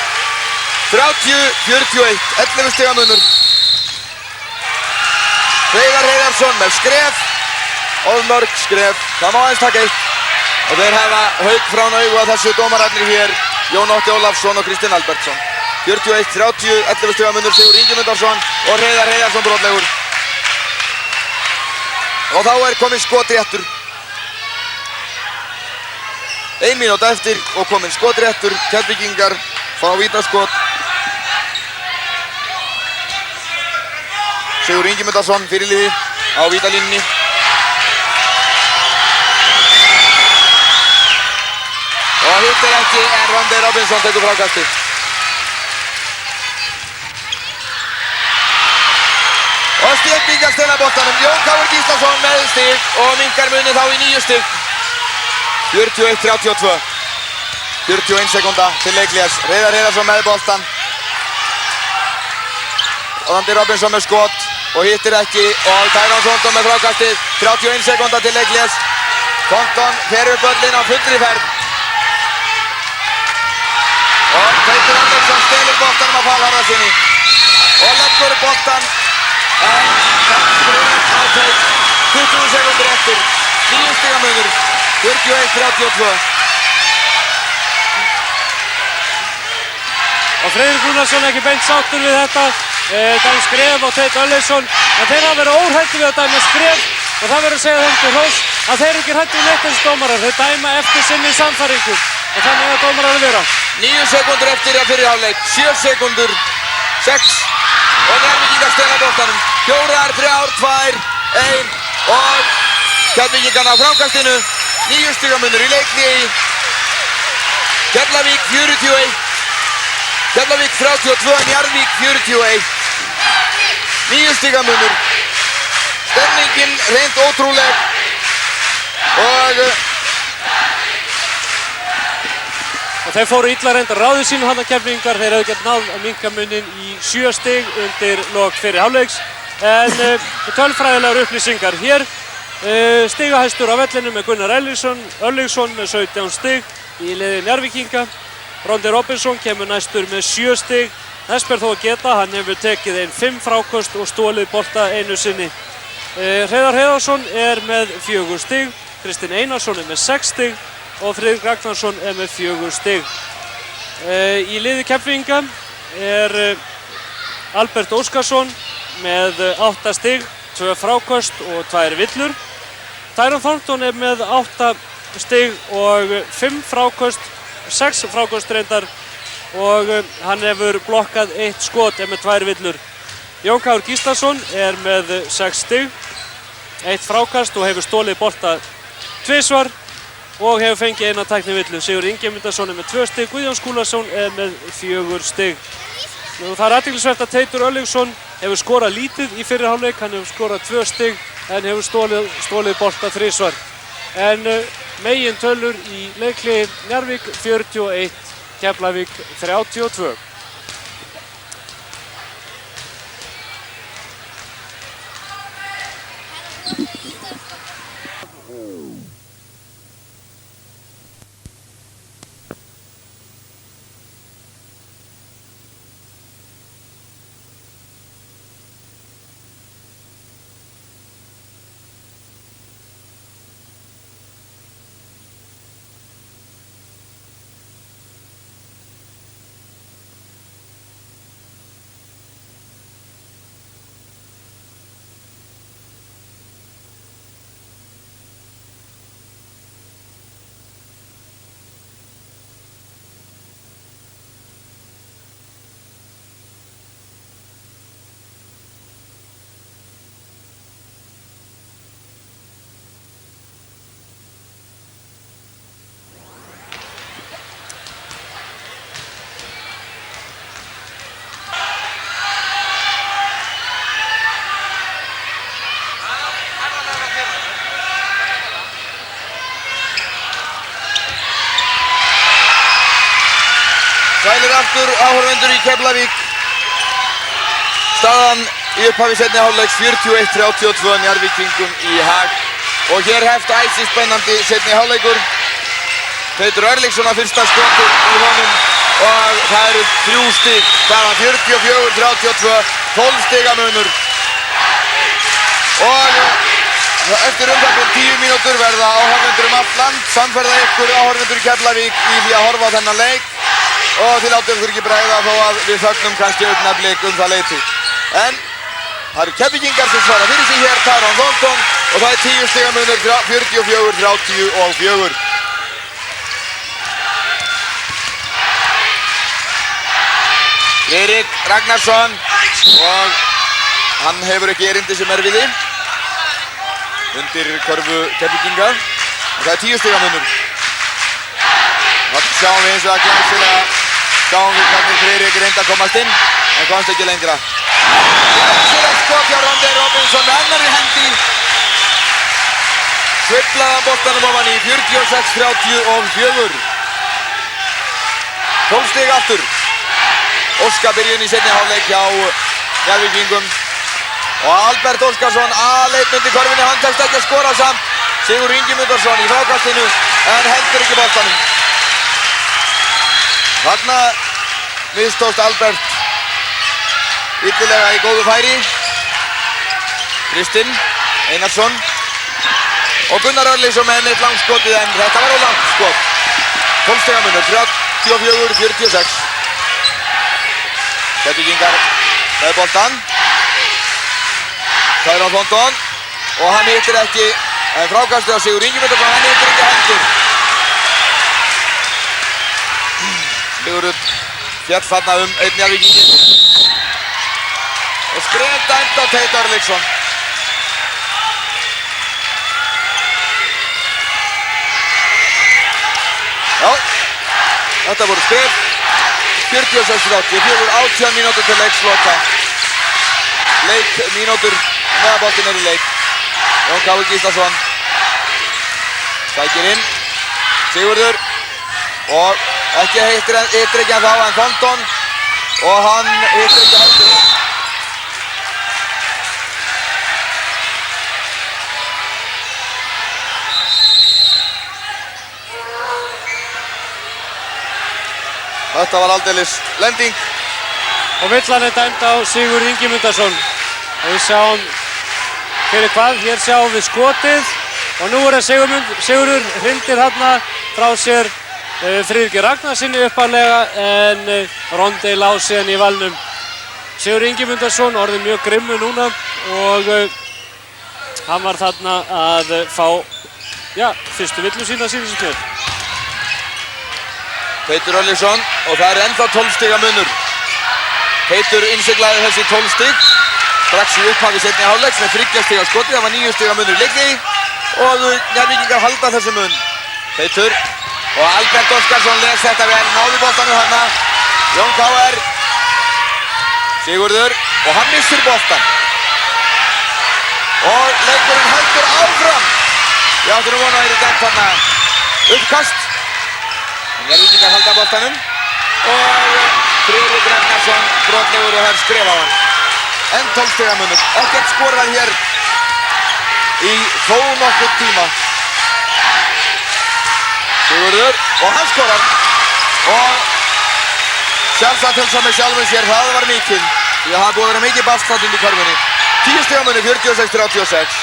30-41, 11 stiga munur. Hreiðar Heiðarsson með skref. Of mörg skref. Það má aðeins taka 1. Og þeir hafa hauk frá augu að þessu dómararnir hér. Jón Ótti Ólafsson og Kristinn Albertsson. 41-30, 11 stiga munur Sigur Ingimundarson og Hreiðar Heiðarsson brotlegur. Og þá kominn skotréttur. 1 mínúta eftir og kominn skotréttur. Keflvíkingar fá vítaskot. Sigur Ingimundarson fyrirliði á vítalínunni. Og hittir ekki en Randi Robinson tekur frákastið. Og Stjörningar stela boltanum. Jón Káur Gíslason með stig og minnkar munið þá í 9 stig. 41-32. 41 sekúnda til leikhlés. Hreiðar Heiðarsson með boltan. Randi Robinson með skot og hittir ekki og Tyrone Thornton með frákastið. 31 sekúnda til leikhlés. Thornton fer upp völlinn á fullri ferð. Og Teitur Andersson stelur boltanum á Pál Harðarsyni og leggur boltan en skref á Teit 20 sekúndur eftir 9 stiga munur 41-32. Og Friðrik Rúnarsson ekki beint sáttur við þetta. Dæmi skref á Teit Örlygsson en þeir hafa verið óhræddir við að dæma skref og það verður að segja þeim til hrós að þeir eru ekki hræddir við neitt þessi dómarar. Þeir dæma eftir sinni sannfæringu og þannig að dómarar að vera. 9 sekúndur eftir að fyrri hálfleik, 7 sekúndur, 6 og Njarðvíkingar stela boltanum. 4, 3, 2, 1 og Keflvíkingarna á frákastinu. 9 stiga munur í leikhlé. Keflavík 41, Keflavík 32, Njarðvík 41. 9 stiga munur. Stemningin reynd ótrúleg og þeir fóru illa reyndar ráðu sínu hann að Keflvíkingar. Þeir hefðu gett náð að minnka munin í 7 stig undir lok fyrri hálfleiks. En tölfræðilegar upplýsingar hér. Stigahæstur á vellinum er Gunnar Örlygsson með 17 stig í liði Njarðvíkinga. Randi Robinson kemur næstur með 7 stig. Þess ber þó að geta, hann hefur tekið 5 fráköst og stolið bolta einu sinni. Hreiðar Heiðarsson er með 4 stig. Kristinn Einarsson er með 6 stig. Og Friðrik Ragnarsson er með 4 stig. Í liði Keflvíkinga er Albert Óskarsson með 8 stig, 2 fráköst og 2 villur. Tyrone Thornton er með 8 stig og 5 fráköst, 6 fráköst reyndar og hann hefur blokkað 1 skot, er með 2 villur. Jón Káur Gíslason er með 6 stig, 1 frákast og hefur stolið bolta 2 svar. Og hefur fengið 1 tæknivillu. Sigur Ingimundarson er með 2 stig, Guðjón Skúlason er með 4 stig. Það er athyglisvert að Teitur Örlygsson hefur skorað lítið í fyrri hálfleik. Hann hefur skorað 2 stig en hefur stolið bolta 3 svar. En megin tölur í leikli Njarðvík 41, Keflavík 32. Sælir aftur áhorfendur í Keflavík. Staðan í upphafi seinni hálfleiks 41-32 Njarðvíkingum í hag. Og hér hefst æsispennandi seinni hálfleikur. Teitur Örlygsson að fyrsta skotið í honum og það eru 3 stig. Staðan 44-32, 12 stiga munur. Og eftir það 10 mínútur verða áhorfendur allt land samferða ykkur áhorfendur í Keflavík í því að horfa á þennan leik. Og þið látið ykkur ekki bregða þó að við fögnum kannski augnablik það leyti. En það eru Keflvíkingar sem svara fyrir sig hér, Tyron Thornton, og það 10 stiga munur 44-34. Friðrik Ragnarsson og hann hefur ekki erindi sem erfiði undir körfu Keflvíkinga. Það 10 stiga munur. Þannig sjáum við eins og að glæsilega sjáum við hvernig Friðrik reyndi að komast inn en komst ekki lengra. Glæsilega skot hjá Rondé Robinson með annarri hendi. Sveiflaði hann boltanum ofan í 46-34. 12 stig aftur. Óskar byrjun í seinni hálfleik hjá Njarðvíkingum. Og Albert Óskarsson aleinn undir körfunni, hann tekst ekki að skora samt. Sigur Ingimundarsson í frákastinu en heldur ekki boltanum. Þarna mistókst Albert illilega í góðu færi. Kristinn Einarsson og Gunnar Örlygsson með eitt langskotið en þetta var á langt skot. 12 stiga munur, 34-46. Keflvíkingar með boltan. Tyron Thornton og hann hittir ekki en frákastið á Sigur Ingimundarsson, hann hittir ekki hendur. Sigurður fjall þarna einn Njarðvíkinginn og skref dæmt á Teit Örlygsson. Já, þetta voru skref. 46-34, 18 mínútur til leiksloka. Leikmínútur meðan boltinn í leik. Jón Kári Gíslason sækir inn. Sigurður og ekki hittir ekki að þá en Thornton og hann hittir ekki heldur. Þetta var aldeilis lending. Og villan dæmd á Sigur Ingimundarsson. Og við sjáum fyrir hvað, hér sjáum við skotið og nú það Sigurður hrindir þarna frá sér Friðriki Ragnarssoni upphaflega en Rondé lá síðan í valnum. Sigur Ingimundarsson orðið mjög grimmu núna og hann var þarna að fá fyrstu villu sína síðan sem kjör. Teitur Örlygsson og það ennþá 12 stiga munur. Teitur innsiglaði þessi 12 stig strax í upphafi seinni hálfleiks með 30 stiga skoti, það var 9 stiga munur í leikni og Njarðvíkingar halda þessu mun. Teitur og Albert Óskarsson les þetta vel, náði boltanum þarna. Jón Kári Sigurður og hann missir boltan og leikurinn heldur áfram. Ég átti nú vona að það dæmt þarna uppkast. Njarðvíkingar halda boltanum og Friðrik Ragnarsson brotlegur og hefur skrif á hann. En 12 stiga munur, ekkert skorað hér í þó nokkuð tíma. Sigurður og hann skorar og sjálfsagt hugsa með sjálfum sér, það var mikið því að það búið að vera mikið bastnátt inn í körfunni. 10 stiga munur, 46-36.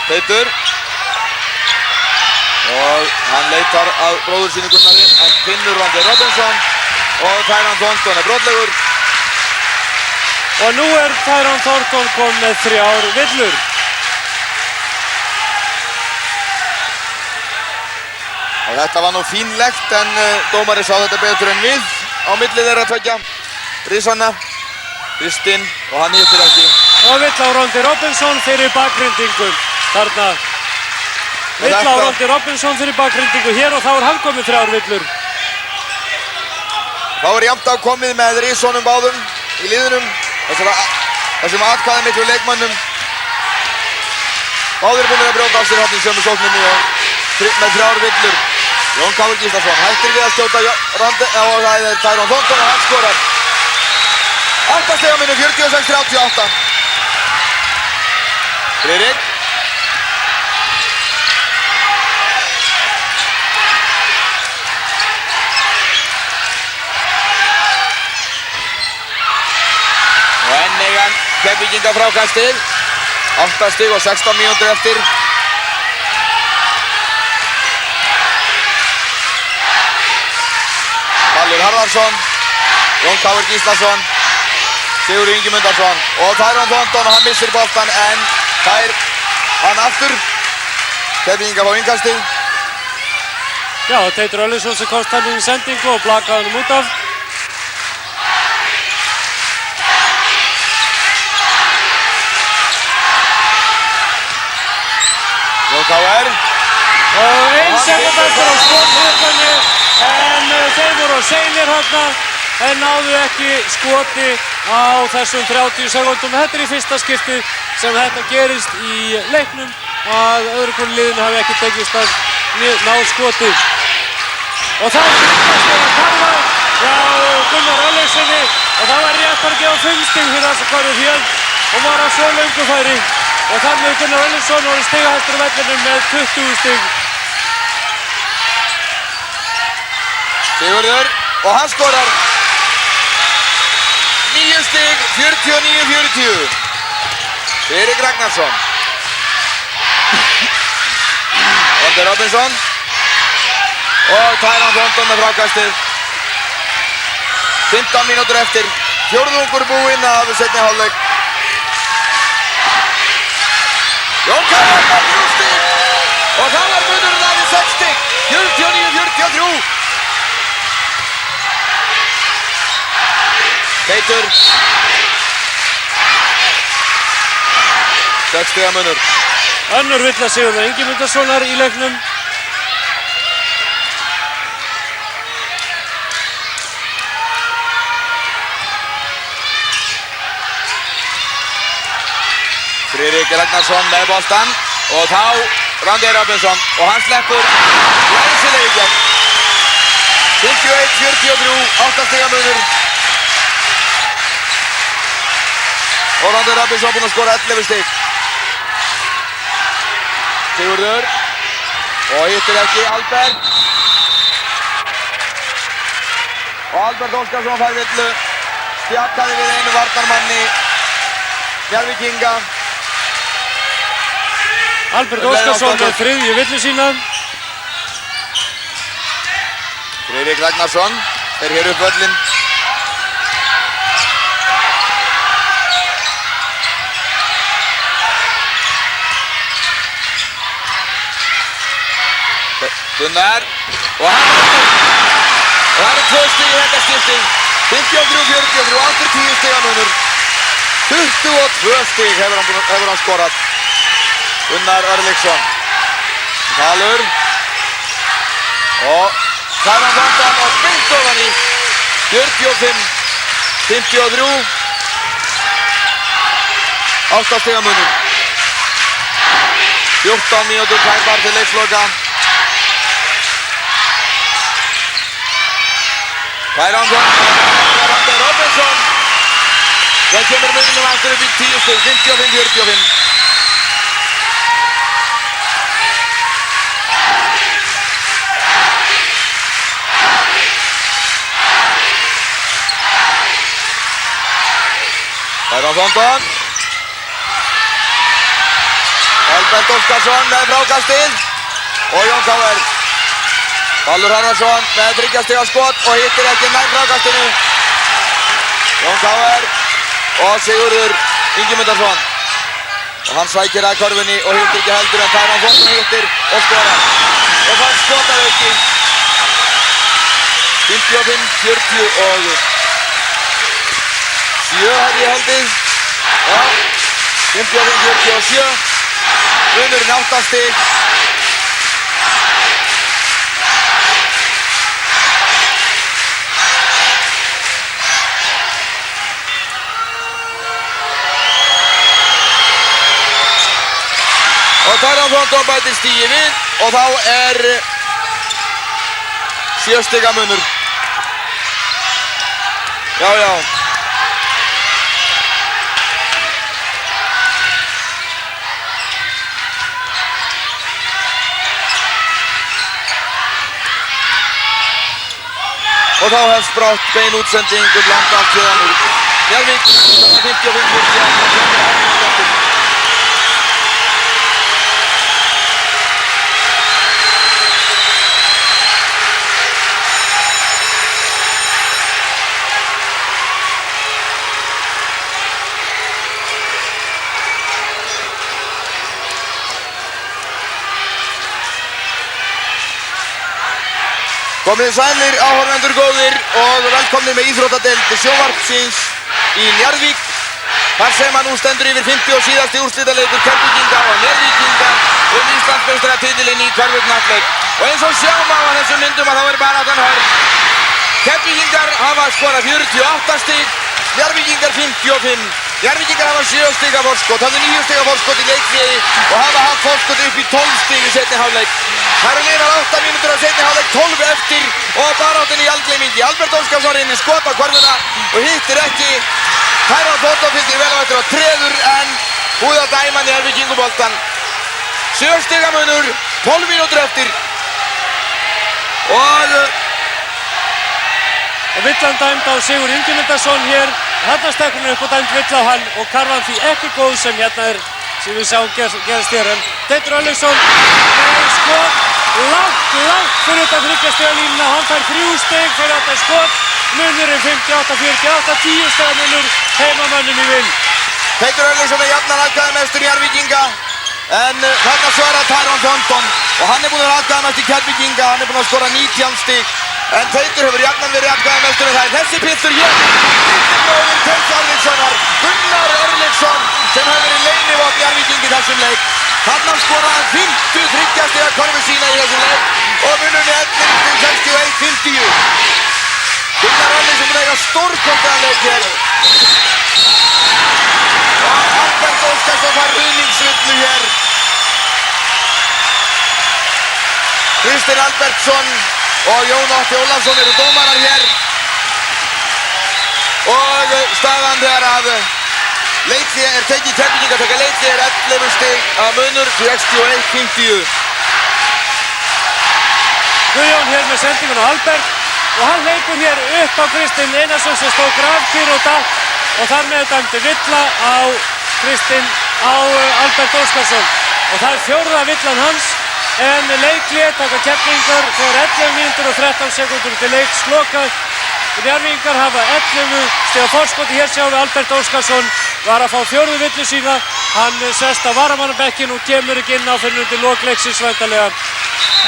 Teitur og hann leitar að bróður sínu Gunnari en finnur Rondé Robinson og Tyron Thornton brotlegur. Og nú Tyron Thornton kominn með 3 villur. Og þetta var nú fínlegt en dómari sá þetta betur en við á milli þeirra tveggja. Risanna, Kristinn og hann hittir ekki. Og vill á Rondé Robinson fyrir bakgrindingu. Þarna vill á Rondé Robinson fyrir bakgrindingu hér og þá hann komið 3 villur. Þá jafnt á komið með Risonum báðum í liðunum. Þessum atkvæðum miklu leikmönnum. Báðir búin að brjóta á sér í sömu sókninni og með 3 villur. Jón Kári Gíslason hættir við að skjóta Rondé og það Tyron Thornton og hann skorar. 8 stiga munur, 46-38. Friðrik. Og enn eigan Keflvíkinga frákastið. 8 stig og 16 mínútur eftir. Valur Harðarsson, Jón Káur Gíslason, Sigurður Ingimundarson og Tyrone Thornton og hann missir boltan en fær hann aftur. Keflvíkingar fá innkastið. Já, Teitur Örlygsson sem komst hann inn í sendingu og blakaði hann út af. Jón Káur. Og sekúnda eftir á skothlöpunni en þeir voru seinir þarna en náðu ekki skoti á þessum 30 sekúndum. Þetta er í fyrsta skipti sem þetta gerist í leiknum að öðru hvoru liðinu hafi ekki tekist að ná skoti. Og það skiptast að karfa hjá Gunnar Örlygssoni og það var rétt að gefa 5 stig fyrir þessa Kári Fjöld og var að svo löngu færi. Og þannig Gunnar Örlygsson voru stigahæstur á vellinum með 20 stig. Sigurður og hann skorar. 9 stig, 49-40. Erik Ragnarsson. Ronde Robinson. Og Tyrone Thornton með frákastið. 15 mínútur eftir. Fjórðungur búinn af seinni hálfleik. Jón Káur með 3 stig. Og það var munurinn af 6 stig. 49-43. Teitur. 6 stiga munur. Önnur villa Sigurðar Ingimundarsonar í leiknum. Friðrik Ragnarsson með boltan og þá Ronde Robinson og hann sleppur glæsilega í gegn. 51-43, 8 stiga munur. Og Ronde Robinson búinn að skora 11 stig. Sigurður og hittir ekki Albert. Og Albert Óskarsson fær villu. Stjakaði við einu varnarmanni Njarðvíkinga. Albert Óskarsson með 3. villu sína. Friðrik Ragnarsson er hér upp völlinn. Gunnar og hann og það eru 2 stig í þetta skipti. 53-43, aftur 10 stiga munur. 22 stig hefur hann skorað. Gunnar Örlygsson. Valur. Og Tyrone Thornton og beint ofan í. 45-53. 8 stiga munur. 14 mínútur tæpar til leiksloka. Tyrone Thornton og Ronde Robinson. Það kemur munum aftur upp í 10 stig, 55-45. Tyrone Thornton. Albert Óskarsson með frákastið og Jón Káur. Valur Harðarsson með 3 stiga skot og hittir ekki nær frákastinu. Jón Káur og Sigurður Ingimundarson. Og hann sækir að körfunni og hittir ekki heldur en Tyrone Thornton hittir og skorar. Og það skotar auki. 55-47 hefði ég haldið. Já, 55-47. Munurinn 8 stig. Og Tyrone Thornton bætir stigi við og þá er 7 stiga munur. Já. Og þá hefst brátt bein útsending langt af héðan úr Njarðvík. 55-48. Komið sælir áhorfendur góðir og velkomnir með íþróttadeild sjónvarpsins í Njarðvík. Þar sem nú stendur yfir 50 og síðasti úrslitaleikur Keflvíkinga og Njarðvíkinga Íslandsmeistaratitilinn í körfuknattleik. Og eins og sjá má á þessum myndum að þá baráttan hörð. Keflvíkingar hafa skorað 48 stig, Njarðvíkingar 55. Njarðvíkingar hafa 7 stiga forskot, hafðu 9 stiga forskot í leikfríi og hafa haft forskot upp í 12 stig í seinni hálfleik. Það eru liðnar 8 mínútur af seinni hálfleik, 12 eftir og baráttin í algleymingi. Albert Óskarsson reynir skot á körfuna og hittir ekki. Tæron Þóttó fylgir vel á eftir og treður en búið að dæma Njarðvíkingaboltann. 7 stiga munur, 12 mínútur eftir og villan dæmd á Sigur Ingimundarson hér. Þarna stekkur hann upp og dæmd vill á hann og karfan því ekki góð sem hérna sem við sjáum gerast hér. En Teitur Örlygsson með skot langt fyrir utan þriggjastigalínuna. Hann fær 3 stig fyrir þetta skot. Munurinn 58-48, 10 stiga munur heimamönnum í vinn. Teitur Örlygsson er jafnan atkvæðamestur Njarðvíkinga en þarna svarar Tæron Þóttó og hann er búinn að vera atkvæðamestur Keflvíkinga. Hann er búinn að skora 19 stig. En Teitur hefur jafnan verið atkvæðamestur en það er þessi piltur hér. Litli bróðir Teitur Örlygssonar, Gunnar Örlygsson, sem hefur verið leynivopn Njarðvíkinga í þessum leik. Þarna skorar hann 53 stiga körfu sína í þessum leik og munurinn er 61-50. Gunnar Örlygsson mun eiga stórkostlegan leik hér. Og Albert Óskarsson fær ruðningsvillu hér. Kristinn Albertsson og Jón Ótti Ólafsson eru dómarar hér og staðan þegar að leikhlé er tekið Keflvíkinga taka leikhlé er 11 stig að munur 61-50. Guðjón hér með sendingun á Albert og hann hleypur hér upp á Kristinn Einarsson sem stóð grafkyrr og datt og þar með dæmdi villa á Kristinn á Albert Óskarsson og það er 4. villan hans. En leikhlé taka Keflvíkingar þegar 11 mínútur og 13 sekúndur til leiks lokað. Njarðvíkingar hafa 11 stiga forskoti. Hér sjáum við Albert Óskarsson var að fá 4. villu sína. Hann sest á varamannabekkin og kemur ekki inn á fyrir undir lok leiksins væntanlega.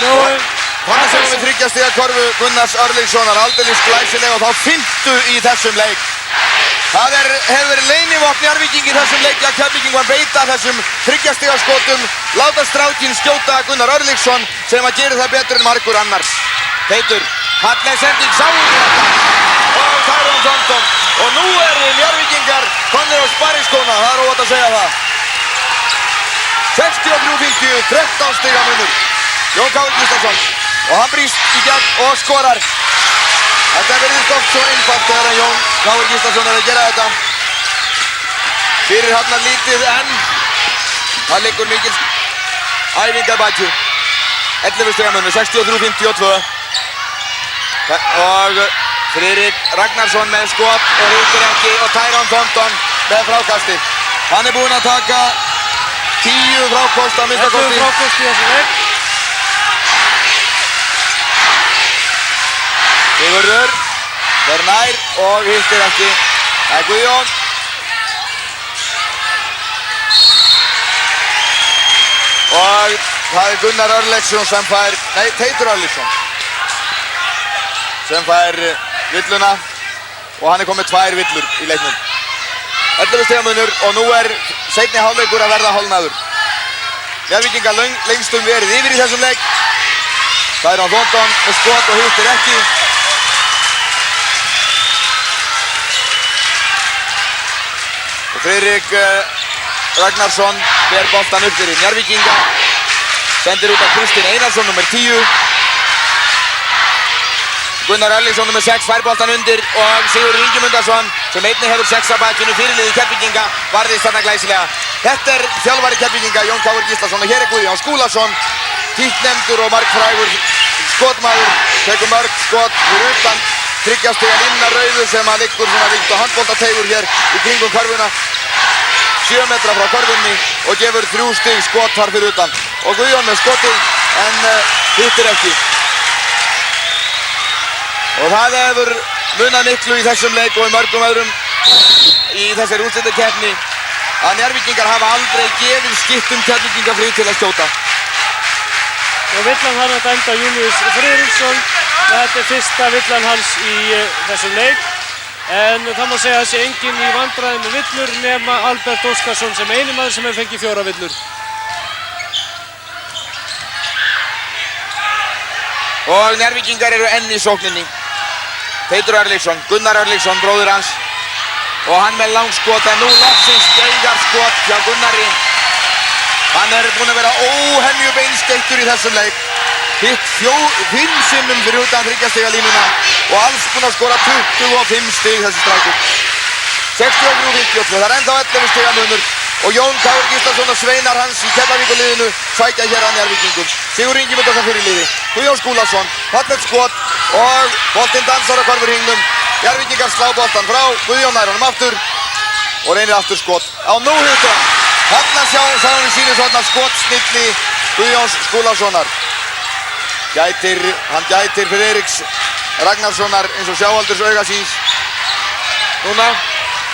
Þannig sjáum við 3 stiga körfu Gunnars Örlygssonar aldeilis glæsilega og þá 5. í þessum leik. Það hefur verið leynivopn Njarðvíkinga í þessum leik að Keflvíkingar beita þessum 3 stiga skotum. Láta strákinn skjóta Gunnar Örlygsson sem að gera það betur en margur annars. Teitur, falleg sending sáur þetta og Tæron Þóttó og nú eru Njarðvíkingar komnir á spariskóna, það er óvægt að segja það. 63-50, 13 stiga munur. Jón Kári Gíslason og hann brýst í gegn og skorar. Þetta virðist oft svo einfalt þegar Jón Kári Gíslason er að gera þetta. Fyrir hallar lítið en það liggur mikil æfing að baki. 11 stiga munur, 63-52. Og Friðrik Ragnarsson með skot og hittir ekki og Tæron Þóttó með frákasti. Hann er búinn að taka 10 frákost að minnstakosti. 11 frákost í þessu leik. Sigurður fer nær og hittir ekki. Það er Guðjón. Og það er Gunnar Örlygsson sem fær, Teitur Örlygsson sem fær villuna og hann er komið 2 villur í leiknum. 11 stiga munur og nú er seinni hálfleikur að verða hálfnaður. Njarðvíkingar lengstum verið yfir í þessum leik. Tæron Þóttó með skot og hittir ekki. Og Friðrik Ragnarsson ber boltan upp fyrir Njarðvíkinga. Sendir út af Kristinn Einarsson, nr. 10. Gunnar Örlygsson, nr. 6, fær boltan undir og Sigurður Ingimundarson, sem einnig hefur 6 á bakinu fyrirliði Keflvíkinga, varðist þarna glæsilega. Þetta er þjálfari Keflvíkinga, Jón Kári Gíslason, og hér er Guðjón Skúlason, títtnefndur og margfrægur skotmaður, tekur mörg skot fyrir utan 3 stiga línuna rauðu sem að liggur svona líkt og handboltateigur hér í kringum körfuna. 7 metra frá körfunni og gefur 3 stig skot þar fyrir utan. Og Guðjón með skotið en hittir ekki. Og það hefur munað miklu í þessum leik og í mörgum öðrum í þessari úrslitakeppni að Njarðvíkingar hafa aldrei gefið skiptum Keflvíkinga frið til að skjóta. Og villan hann að dæmda Júlíus Friðriksson þetta er fyrsta villan hans í þessum leik. En það má segja að sé enginn í vandræðum með villur nema Albert Óskarsson sem eini maður sem hefur fengið 4 villur. Og Njarðvíkingar eru enn í sókninni. Teitur Örlygsson, Gunnar Örlygsson, bróðir hans. Og hann með langskot, en nú loksins deigarskot hjá Gunnari. Hann er búinn að vera óhemju beinskeyttur í þessum leik. Hitt 5 sinnum fyrir utan 3 stiga línuna og alls búinn að skora 25 stig þessi strákur. 63-52, það er ennþá 11 stiga munur og Jón Káur Gíslason og sveinar hans í Keflavíkurliðinu sækja hér að Njarðvíkingum. Sigur Ingimundar fyrir liði, Guðjón Skúlason, fallegt skot og boltinn dansar á hvarfurhingnum. Njarðvíkingar slá boltan frá, Guðjón nær honum aftur og reynir aftur skot á nóhutta. Þarna sá hann í sínu svona skotsnilli Guðjóns Skúlasonar. Hann gætir Friðriks Ragnarssonar eins og sjáaldurs auga síns. Núna,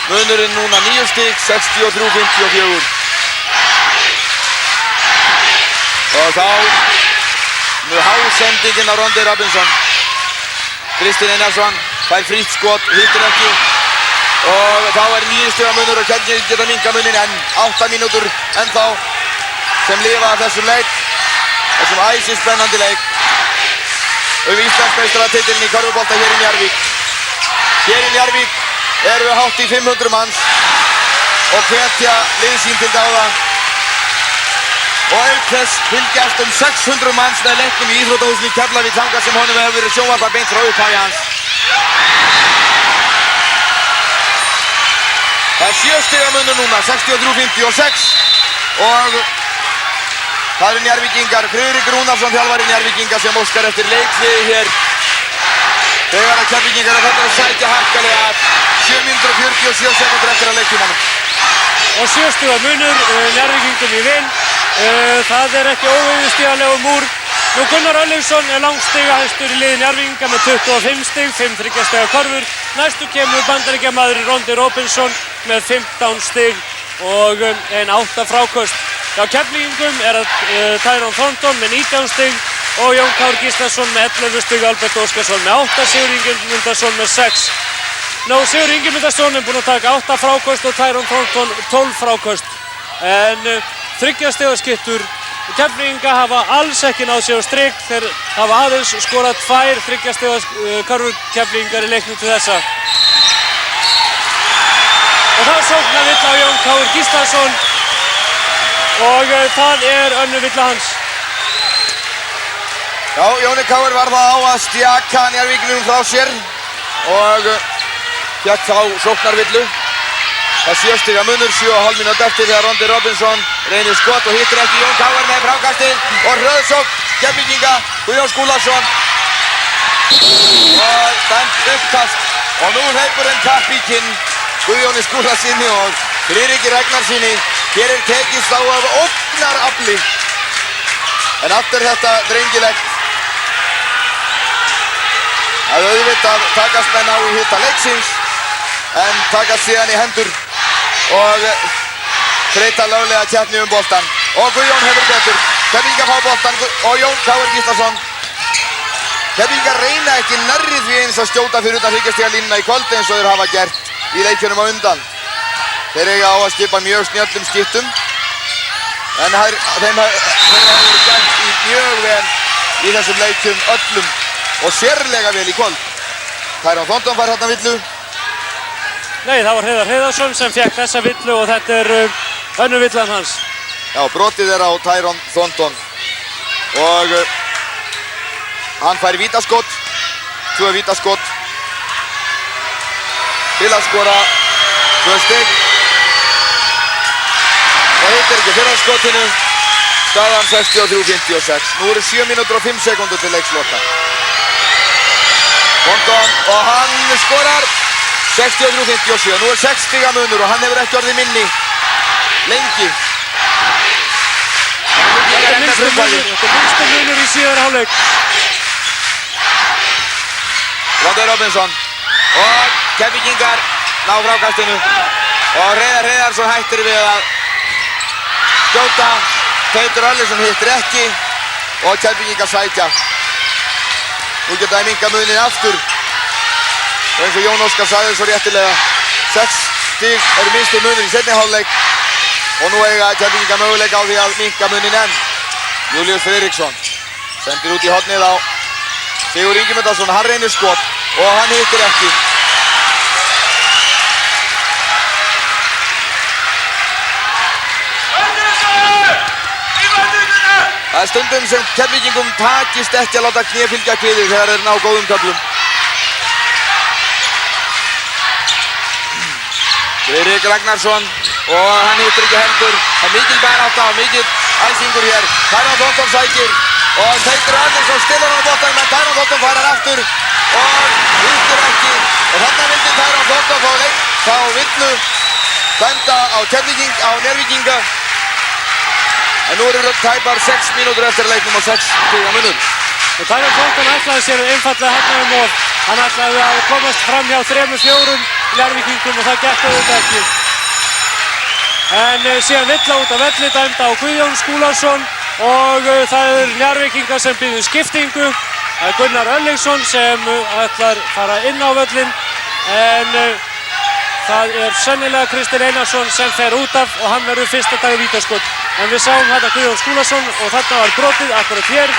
munurinn núna 9 stig, 63-54. Og þá með hásendingin á Rondi Robinson. Kristinn Einarsson fær frítt skot, hittir ekki. Og þá er 9 stiga munur og Keflvíkingar geta minnka munin enn. 8 mínútur ennþá sem lifa af þessum leik. Þessum æsispennandi leik. Íslandsmeistaratitilinn í körfubolta hér í Njarðvík. Hér í Njarðvík eru hátt í 500 manns og hvetja lið sín til dáða. Og auk þess fylgjast 600 manns með leiknum í íþróttahúsinu í Keflavík þangað sem honum hefur verið sjónvarpað beint frá upphafi hans. Það er 7 stiga munur núna, 63-56 og það eru Njarðvíkingar, Friðrik Rúnarsson þjálfari Njarðvíkinga sem óskar eftir leikhliði hér. Þegar að Keflvíkingar er þetta að sækja harkalega 7 mínútur og 47 sekúndur eftir að leiktímanum. Og 7 stiga munur, Njarðvíkingum í vinn. Það er ekki óyfirstíganlegur múr. Nú Gunnar Örlygsson er langstigahæstur í liði Njarðvíkinga með 25 stig, 5 3 stiga körfur. Næstu kemur bandaríkjamaður Rondi Robinson með 15 stig og 8 fráköst. Hjá Keflvíkingum er Tyrone Thornton með 19 stig og Jón Káur Gíslason með 11 stig, Albert Óskarsson með 8, Sigur Ingimundarson með 6. Sigur Ingimundarson er búinn að taka 8 fráköst og Tyrone Thornton 12 fráköst. En 3 stiga skittur Keflvíkinga hafa alls ekki náð sér á strik. Þeir hafa aðeins skorað 2 3 stiga körfur Keflvíkingar í leiknum til þessa. Og það sóknarvill á Jón Káur Gíslason. Og það er önnur villa hans. Já, Jóni Káur var það á að stjaka Njarðvíkingunum frá sér og fékk þá sóknarvillu. Það er 7 stiga munur, 7,5 mínútur eftir þegar Rondi Robinson reynir skot og hittir ekki. Jón Káur með frákastið og hröðsókn Keflvíkinga, Guðjón Skúlason. Og dæmt uppkast og nú hleypur kappíkinn Guðjóni Skúlasyni og Friðriki Ragnarsssyni. Hér er tekist á af ógnarafli. En allt er þetta drengilegt. Það er auðvitað takast menn á í hita leiksins en takast síðan í hendur og þreyta löglega keppni boltan. Og Guðjón hefur betur. Keflvíkingar fá boltan og Jón Káur Gíslason. Keflvíkingar reyna ekki nærri því eins að skjóta fyrir utan 3 stiga línuna í kvöld eins og þeir hafa gert í leikjunum á undan. Þeir eiga á að skipa mjög snjöllum skiptum en þeim hafa verið gert mjög vel í þessum leikjum öllum og sérlega vel í kvöld. Tyrone Thornton fær þarna villu. Nei, það var Heiðar Heiðarsson sem fékk þessa villu og þetta er önnur villan hans. Já, brotið er á Tyrone Thornton og hann fær vítaskot, 2 vítaskot til að skora 2 stig. Það hittir ekki fyrra skotinu, staðan 63-56. Nú eru 7 mínútur og 5 sekúndur til leiksloka. Thornton og hann skorar 63-57. Nú er 6 stiga munur og hann hefur ekki orðið minni lengi. Þetta er minnstu munur í síðara hálfleik. Rondi Robinson og Keflvíkingar ná frákastinu og Hreiðar Hreiðarsson hættir við að skjóta. Teitur Örlygsson hittir ekki og Keflvíkingar sækja. Nú geta þeir minkað munin aftur. Og eins og Jón Óskar sagði svo réttilega, 6 stig eru minnstu munur í seinni hálfleik. Og nú eiga Keflvíkingar möguleika á því að minnka munin enn. Júlíus Friðriksson sendir út í hornið á Sigur Ingimundarson, hann reynir skot og hann hittir ekki. Það er stundum sem Keflvíkingum takist ekki að láta kné fylgja kviði þegar þeir ná góðum köflum. Friðrik Ragnarsson og hann hittir ekki heldur. Það er mikil barátta og mikil æsingur hér. Tæron Þótton sækir og Teitur Örlygsson stilur hann á boltanum en Tæron Þótton fær hann aftur og hittir ekki. Og þarna vildi Tæron Þótton fá villu dæmda á Njarðvíkinga. En nú eru tæpar 6 mínútur eftir leiknum og 6 stiga munur. Og Tæron Þótton ætlaði sér einfaldlega hafnaðum og hann ætlaði að komast fram hjá 3-4 Njarðvíkingum og það gekk auðvitað ekki. En síðan villa út af velli dæmda á Guðjón Skúlason og það er Njarðvíkingar sem býður skiptingu. Það er Gunnar Örlygsson sem ætlar fara inn á völlin en það er sennilega Kristinn Einarsson sem fer út af og hann verður fyrsta dag í vítaskot. En við sáum þetta Guðjón Skúlason og þarna var brotið akkurat hér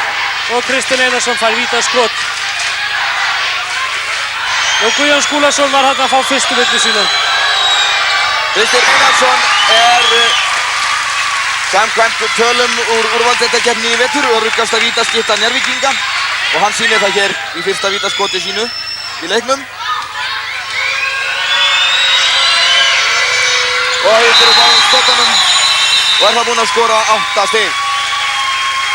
og Kristinn Einarsson fær vítaskot. Og Guðjón Skúlason var þarna að fá fyrstu villu sína. Kristinn Einarsson er samkvæmt tölum úr úrvalsdeildarkeppni í vetur öruggasta vítaskytta Njarðvíkinga og hann sýnir það hér í fyrsta vítaskoti sínu í leiknum. Og hittir upp á skotunum og er það búinn að skora 8 stig.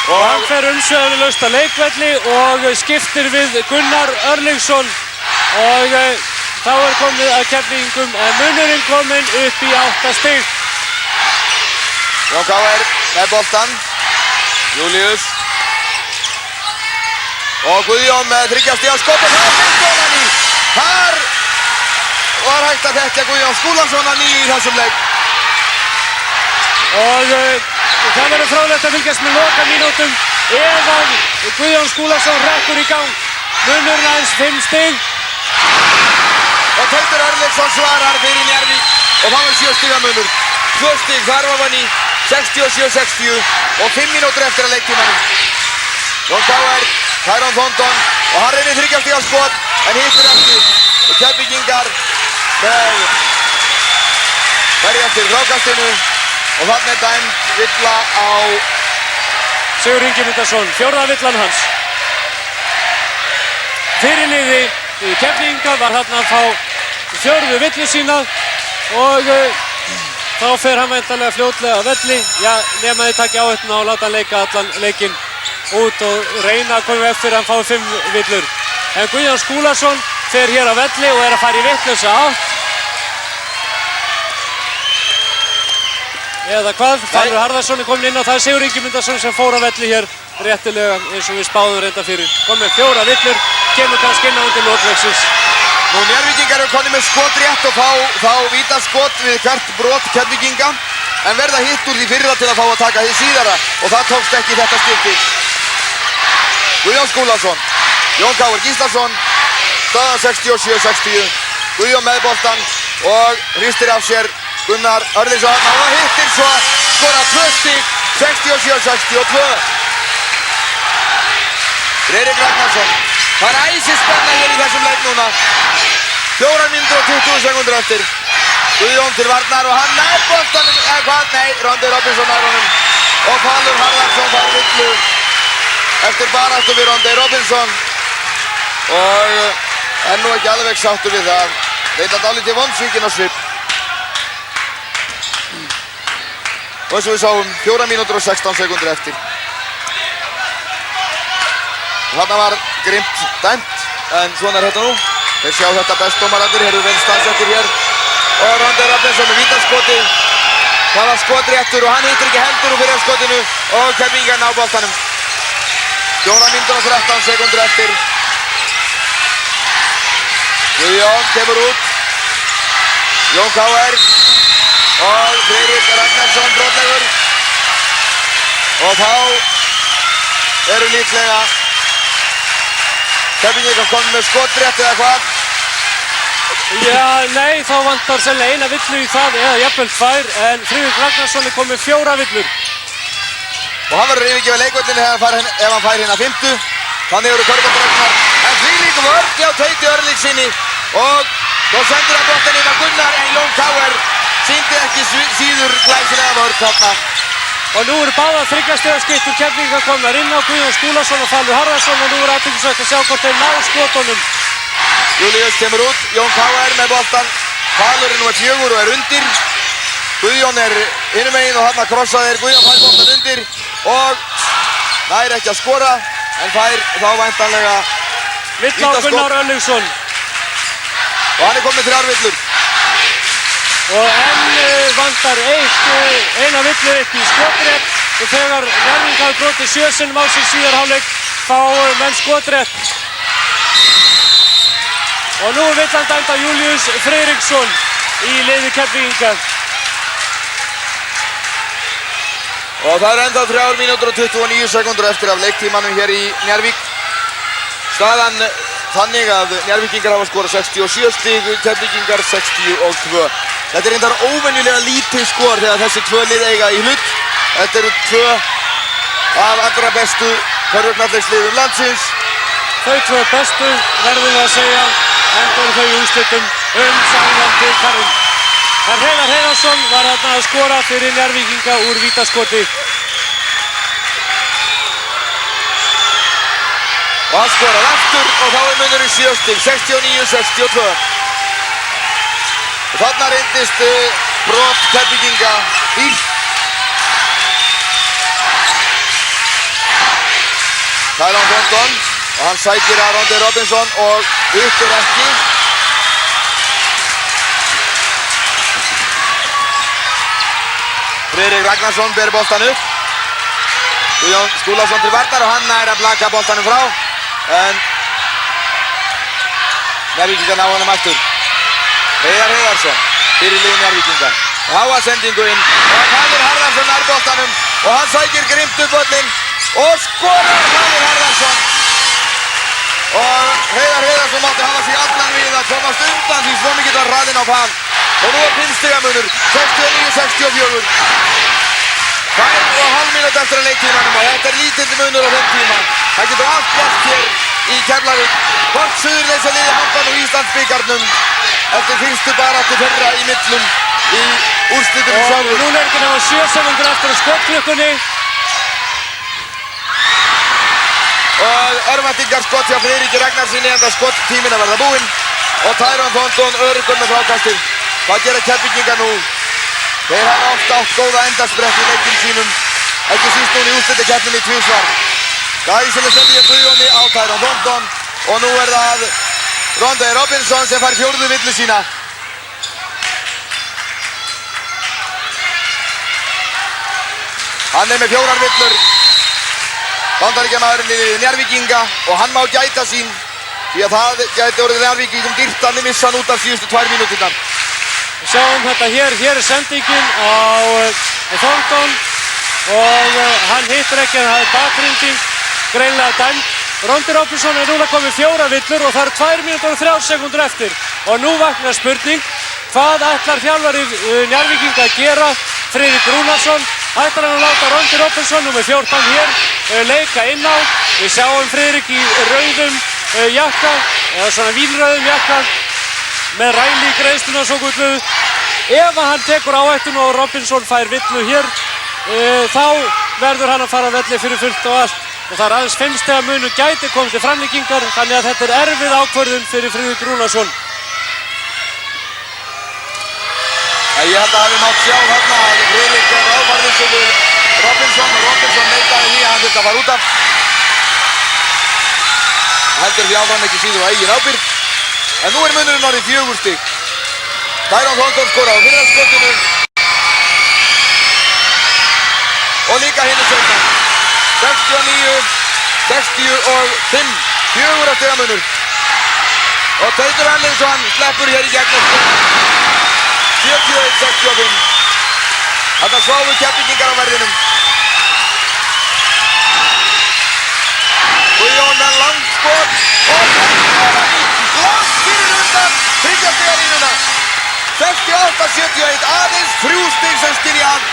Og hann fer umsvifalaust að leikvelli og skiptir við Gunnar Örlygsson og þá er komið að Keflvíkingum en munurinn kominn upp í 8 stig. Jón Káir með boltan. Júlíus. Og Guðjón með 3 stiga skot og það er myndónan í. Þar var hægt að þekkja Guðjón Skúlason að nýju í þessum leik. Og það verður fróðlegt að fylgjast með lokamínútum ef að Guðjón Skúlason rekkur í gang. Munurinn aðeins 5 stig. Og Teitur Örlygsson svarar fyrir Njarðvík og það var 7 stiga munur. 2 stig þar ofan í 67-60 og 5 mínútur eftir að leiktímanum. Jón Káir, Tæron Þótton og hann reynir 3 stiga skot en hittir ekki. Og Keflvíkingar með verja eftir frákastinu og þarna er dæmd villa á Sigur Ingimundarson, 4. villan hans. Fyrirliði Keflvíkinga var þarna að fá 4. villu sína og þá fer hann væntanlega fljótlega að velli. Já, nema þið takja áhættuna og láta hann leika allan leikinn út og reyna að koma eftir að hann fái 5 villur. En Guðjón Skúlason fer hér að velli og er að fara í vitlausa átt. Eða hvað? Falur Harðarsson er komin inn og það er Sigur Ingimundarson sem fór að velli hér réttilega eins og við spáðum reynda fyrir. Kom með 4 villur, kemur kannski inn á undir lokleiksins. Nú Njarðvíkingar eru konið með skot rétt og fá vítaskot við hvert brot Keflvíkinga en verða hitt úr því fyrra til að fá að taka því síðara og það tókst ekki þetta skipti. Guðjón Skúlason, Jón Káir Gíslason, staðan 67-60. Guðjón með boltan og hristir af sér Gunnar Örlygsson og það hittir svo skora 2 stig, 67-62. Friðrik Ragnarsson, það er æsispenna hér í þessum leik núna. 4 mínútur og 20 sekundur eftir. Guðjón til varnar og hann nær boltanum, eða hvað? Nei, Rondi Robinson nær honum. Og Falur Harðarsson fær villu eftir baráttu við Rondi Robinson. Og er nú ekki alveg sáttur við það. Reynda dálítið vonsvikinn á svip. Og eins og við sáum 4 mínútur og 16 sekundur eftir. Þarna var grimmt dæmt, en svona er þetta nú. Þeir sjá þetta best dómararnir, þeir eru vel staðsettir hér. Og Rondi Robinson með vítaskoti. Það var skotréttur og hann hittir ekki heldur úr fyrir skotinu og Keflvíkingar ná boltanum. 4 mínútur og 13 sekundur eftir. Guðjón kemur út. Jón Káir og Friðrik Ragnarsson brotlegur. Og þá eru líklega Keflvíkingar komið með skotrétt eða hvað? Já, nei, þá vantar sennilega eina villu í það, eða jafnvel tvær, en Friðrik Ragnarsson er komið 4 villur. Og hann verður yfirgefið leikvöldinni ef hann fær hérna 5. Þannig eru körfuboltareglurnar. En þvílík vörn hjá Teiti Örlygssyni og svo sendur hann boltann inn á Gunnar, en Jón Káir sýndi ekki síður glæsilega vörn þarna. Og nú eru báðar 3 stiga skyttur Keflvíkinga komnar inn á, Guðjón Skúlason og Falur Harðarsson, og nú er athyglisvert að sjá hvort þeir ná skotunum. Júlíus kemur út, Jón Káir með boltan, Falur er númer 4 og er undir. Guðjón er hinum megin og þarna krossaðir, Guðjón fær boltan undir og nær ekki að skora, en fær þá væntanlega Villa á Gunnar Örlygsson. Og hann er komið 3 villur. Og enn vantar eina villu upp í skotrétt, og þegar Njarðvík hafi brotið 7 sinnum á sig síðar hálfleik fá menn skotrétt. Og nú er villan dæmd af Júlíus Friðriksson í liði Keflvíkinga. Og það er ennþá 3 mínútur og 29 sekúndur eftir af leiktímanum hér í Njarðvík. Staðan þannig að Njarðvíkingar hafa skorað 67 stig, Keflvíkingar 62. Þetta er reyndar óvenjulega lítið skor þegar þessi 2 lið eiga í hlut. Þetta eru 2 af allra bestu körfuknattleiksliðum landsins. Þau 2 bestu verðum við að segja, enda eru þau í úrslitum sæmandi bikarinn. En Hreiðar Hreiðarsson var þarna að skora fyrir Njarðvíkinga úr vítaskoti. Og hann skorar aftur og þá er munurinn 7 stig, 69-62. Og þarna reyndist brot Keflvíkinga dýrt. Tyron Thornton og hann sækir að Rondi Robinson og upp er ekki. Friðrik Ragnarsson ber boltan upp. Guðjón Skúlason til varnar og hann nær að blaka boltanum frá. En Njarðvíkingar ná honum aftur. Hreiðar Hreiðarsson fyrir liði Njarðvíkinga. Háa sendingu inn og Falur Harðarsson nær boltanum og hann sækir grimmt upp völlinn og skorar Falur Harðarsson. Og Hreiðar Hreiðarsson mátti hafa sig allan við að komast undan því svo mikill var hraðinn á Fal. Og nú er 5 stiga munur, 69-64. 2,5 mínútur eftir að leiktímanum og þetta er lítill munur á þeim tíma. Það getur allt gert hér í Keflavík. Hvort Suðurnesjaliðið handbað nú Íslandsbikarnum eftir fyrstu baráttu þeirra í millum í úrslitum sjálfur. Og núna er ekki nema 7 sekúndur eftir á skotklukkunni. Og örvæntingarskott hjá Friðriki Ragnarssoni enda skotttíminn að verða búinn. Og Tyron Thornton öruggur með frákastið. Hvað gera Keflvíkingar nú? Þeir hafa oft átt góða endasprett í leikjum sínum. Ekki síst núna í úrslitakeppninni tvisvar. Glæsileg sending hjá Guðjóni á Tyron Thornton. Og nú er það Rondi Robinson sem fær 4. villu sína. Hann er með 4 villur. Bandaríkjamaðurinn í Njarðvíkinga og hann má gæta sín því að það gæti orðið Njarðvíkingum dýrt að missa hann út af síðustu 2 mínúturnar. Sjáum þetta hér er sendingin á Thornton og hann hittir ekki en það er bakrinding, greinlega dæmd. Rondi Robinson er núna komið 4 villur og það eru 2 mínútur og 3 sekúndur eftir. Og nú vaknar spurning, hvað ætlar þjálfari Njarðvíkinga að gera? Friðrik Rúnarsson, ætlar hann að láta Rondi Robinson númer 14 hér leika inn á. Við sjáum Friðrik í rauðum jakka, eða svona vínrauðum jakka með ræli í greiðsluna svo gulluðu. Ef hann tekur áhættuna og Robinson fær villu hér, þá verður hann að fara að velli fyrir fullt og allt. Og það er aðeins 5 stiga munur gæti komið til framlengingar, þannig að þetta er erfið ákvörðun fyrir Friðrik Rúnarsson. Ég held að hafi mátt sjá þarna að Friðrik er ávarður fyrir Robinson og Robinson neitaði því að hann þurfti að fara út af. Heldur því áfram ekki síður á eigin ábyrgð. En nú er munurinn orðið 4 stig. Tyron Thornton skorar á fyrra skotinu. Og líka hinn seinna. 69-65. 4 stiga munur. Og Teitur Erlingsson sleppur hér í gegn. 71-65. Þetta sváfu Keflvíkingar á verðinum. Guðjón með langt skot og þetta langt fyrir undan þriggja línuna. 68-71, aðeins 3 stig sem skilja hann.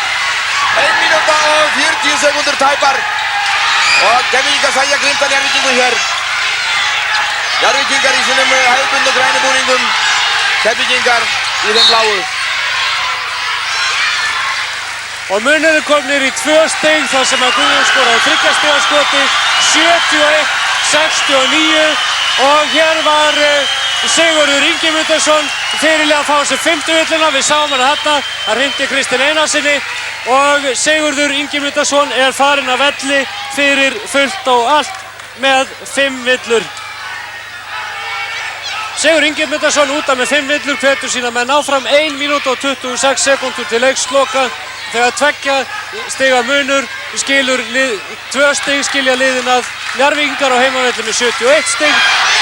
1 mínúta og 40 sekúndur tæpar. Og Keflvíkingar sækja grimta Njarðvíkingum hér. Njarðvíkingar í sínum hefðbundnu grænu búningum. Keflvíkingar í þeim bláu. Og munurinn komnir í 2 stig þar sem að Guðjón skoraði 3 stiga skoti, 71-69 og hér var Sigurður Ingimundarson fyrirlega að fá sér 5. villuna. Við sáum hann þarna, hann hrinti Kristinn Einarsssyni og Sigurður Ingimundarson er farinn af velli fyrir fullt og allt með 5 villur. Sigurður Ingimundarson út af með 5 villur, hvetur sína menn áfram. 1 mínúta og 26 sekúndur til leiksloka. Þegar 2 stiga munur skilur 2 stig skilja liðin að Njarðvíkingar á heimavelli með 71 stig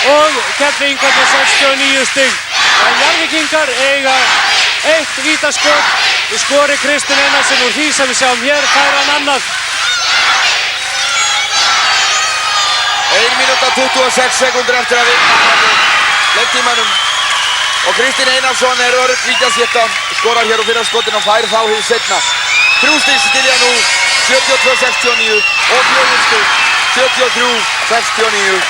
og Keflvíkingar með 69 stig. En Njarðvíkingar eiga 1 vítaskot. Skori Kristinn Einarsson úr því sem við sjáum hér, fær hann annað. 1 mínúta 26 sekúndur eftir að vinna leiktímanum. Og Kristinn Einarsson er örugg vítaskipta, skorar hér úr fyrra skotin og fær þá hið seinna. 3 stig skilja nú, 72-69 og 4 stig, 73-69.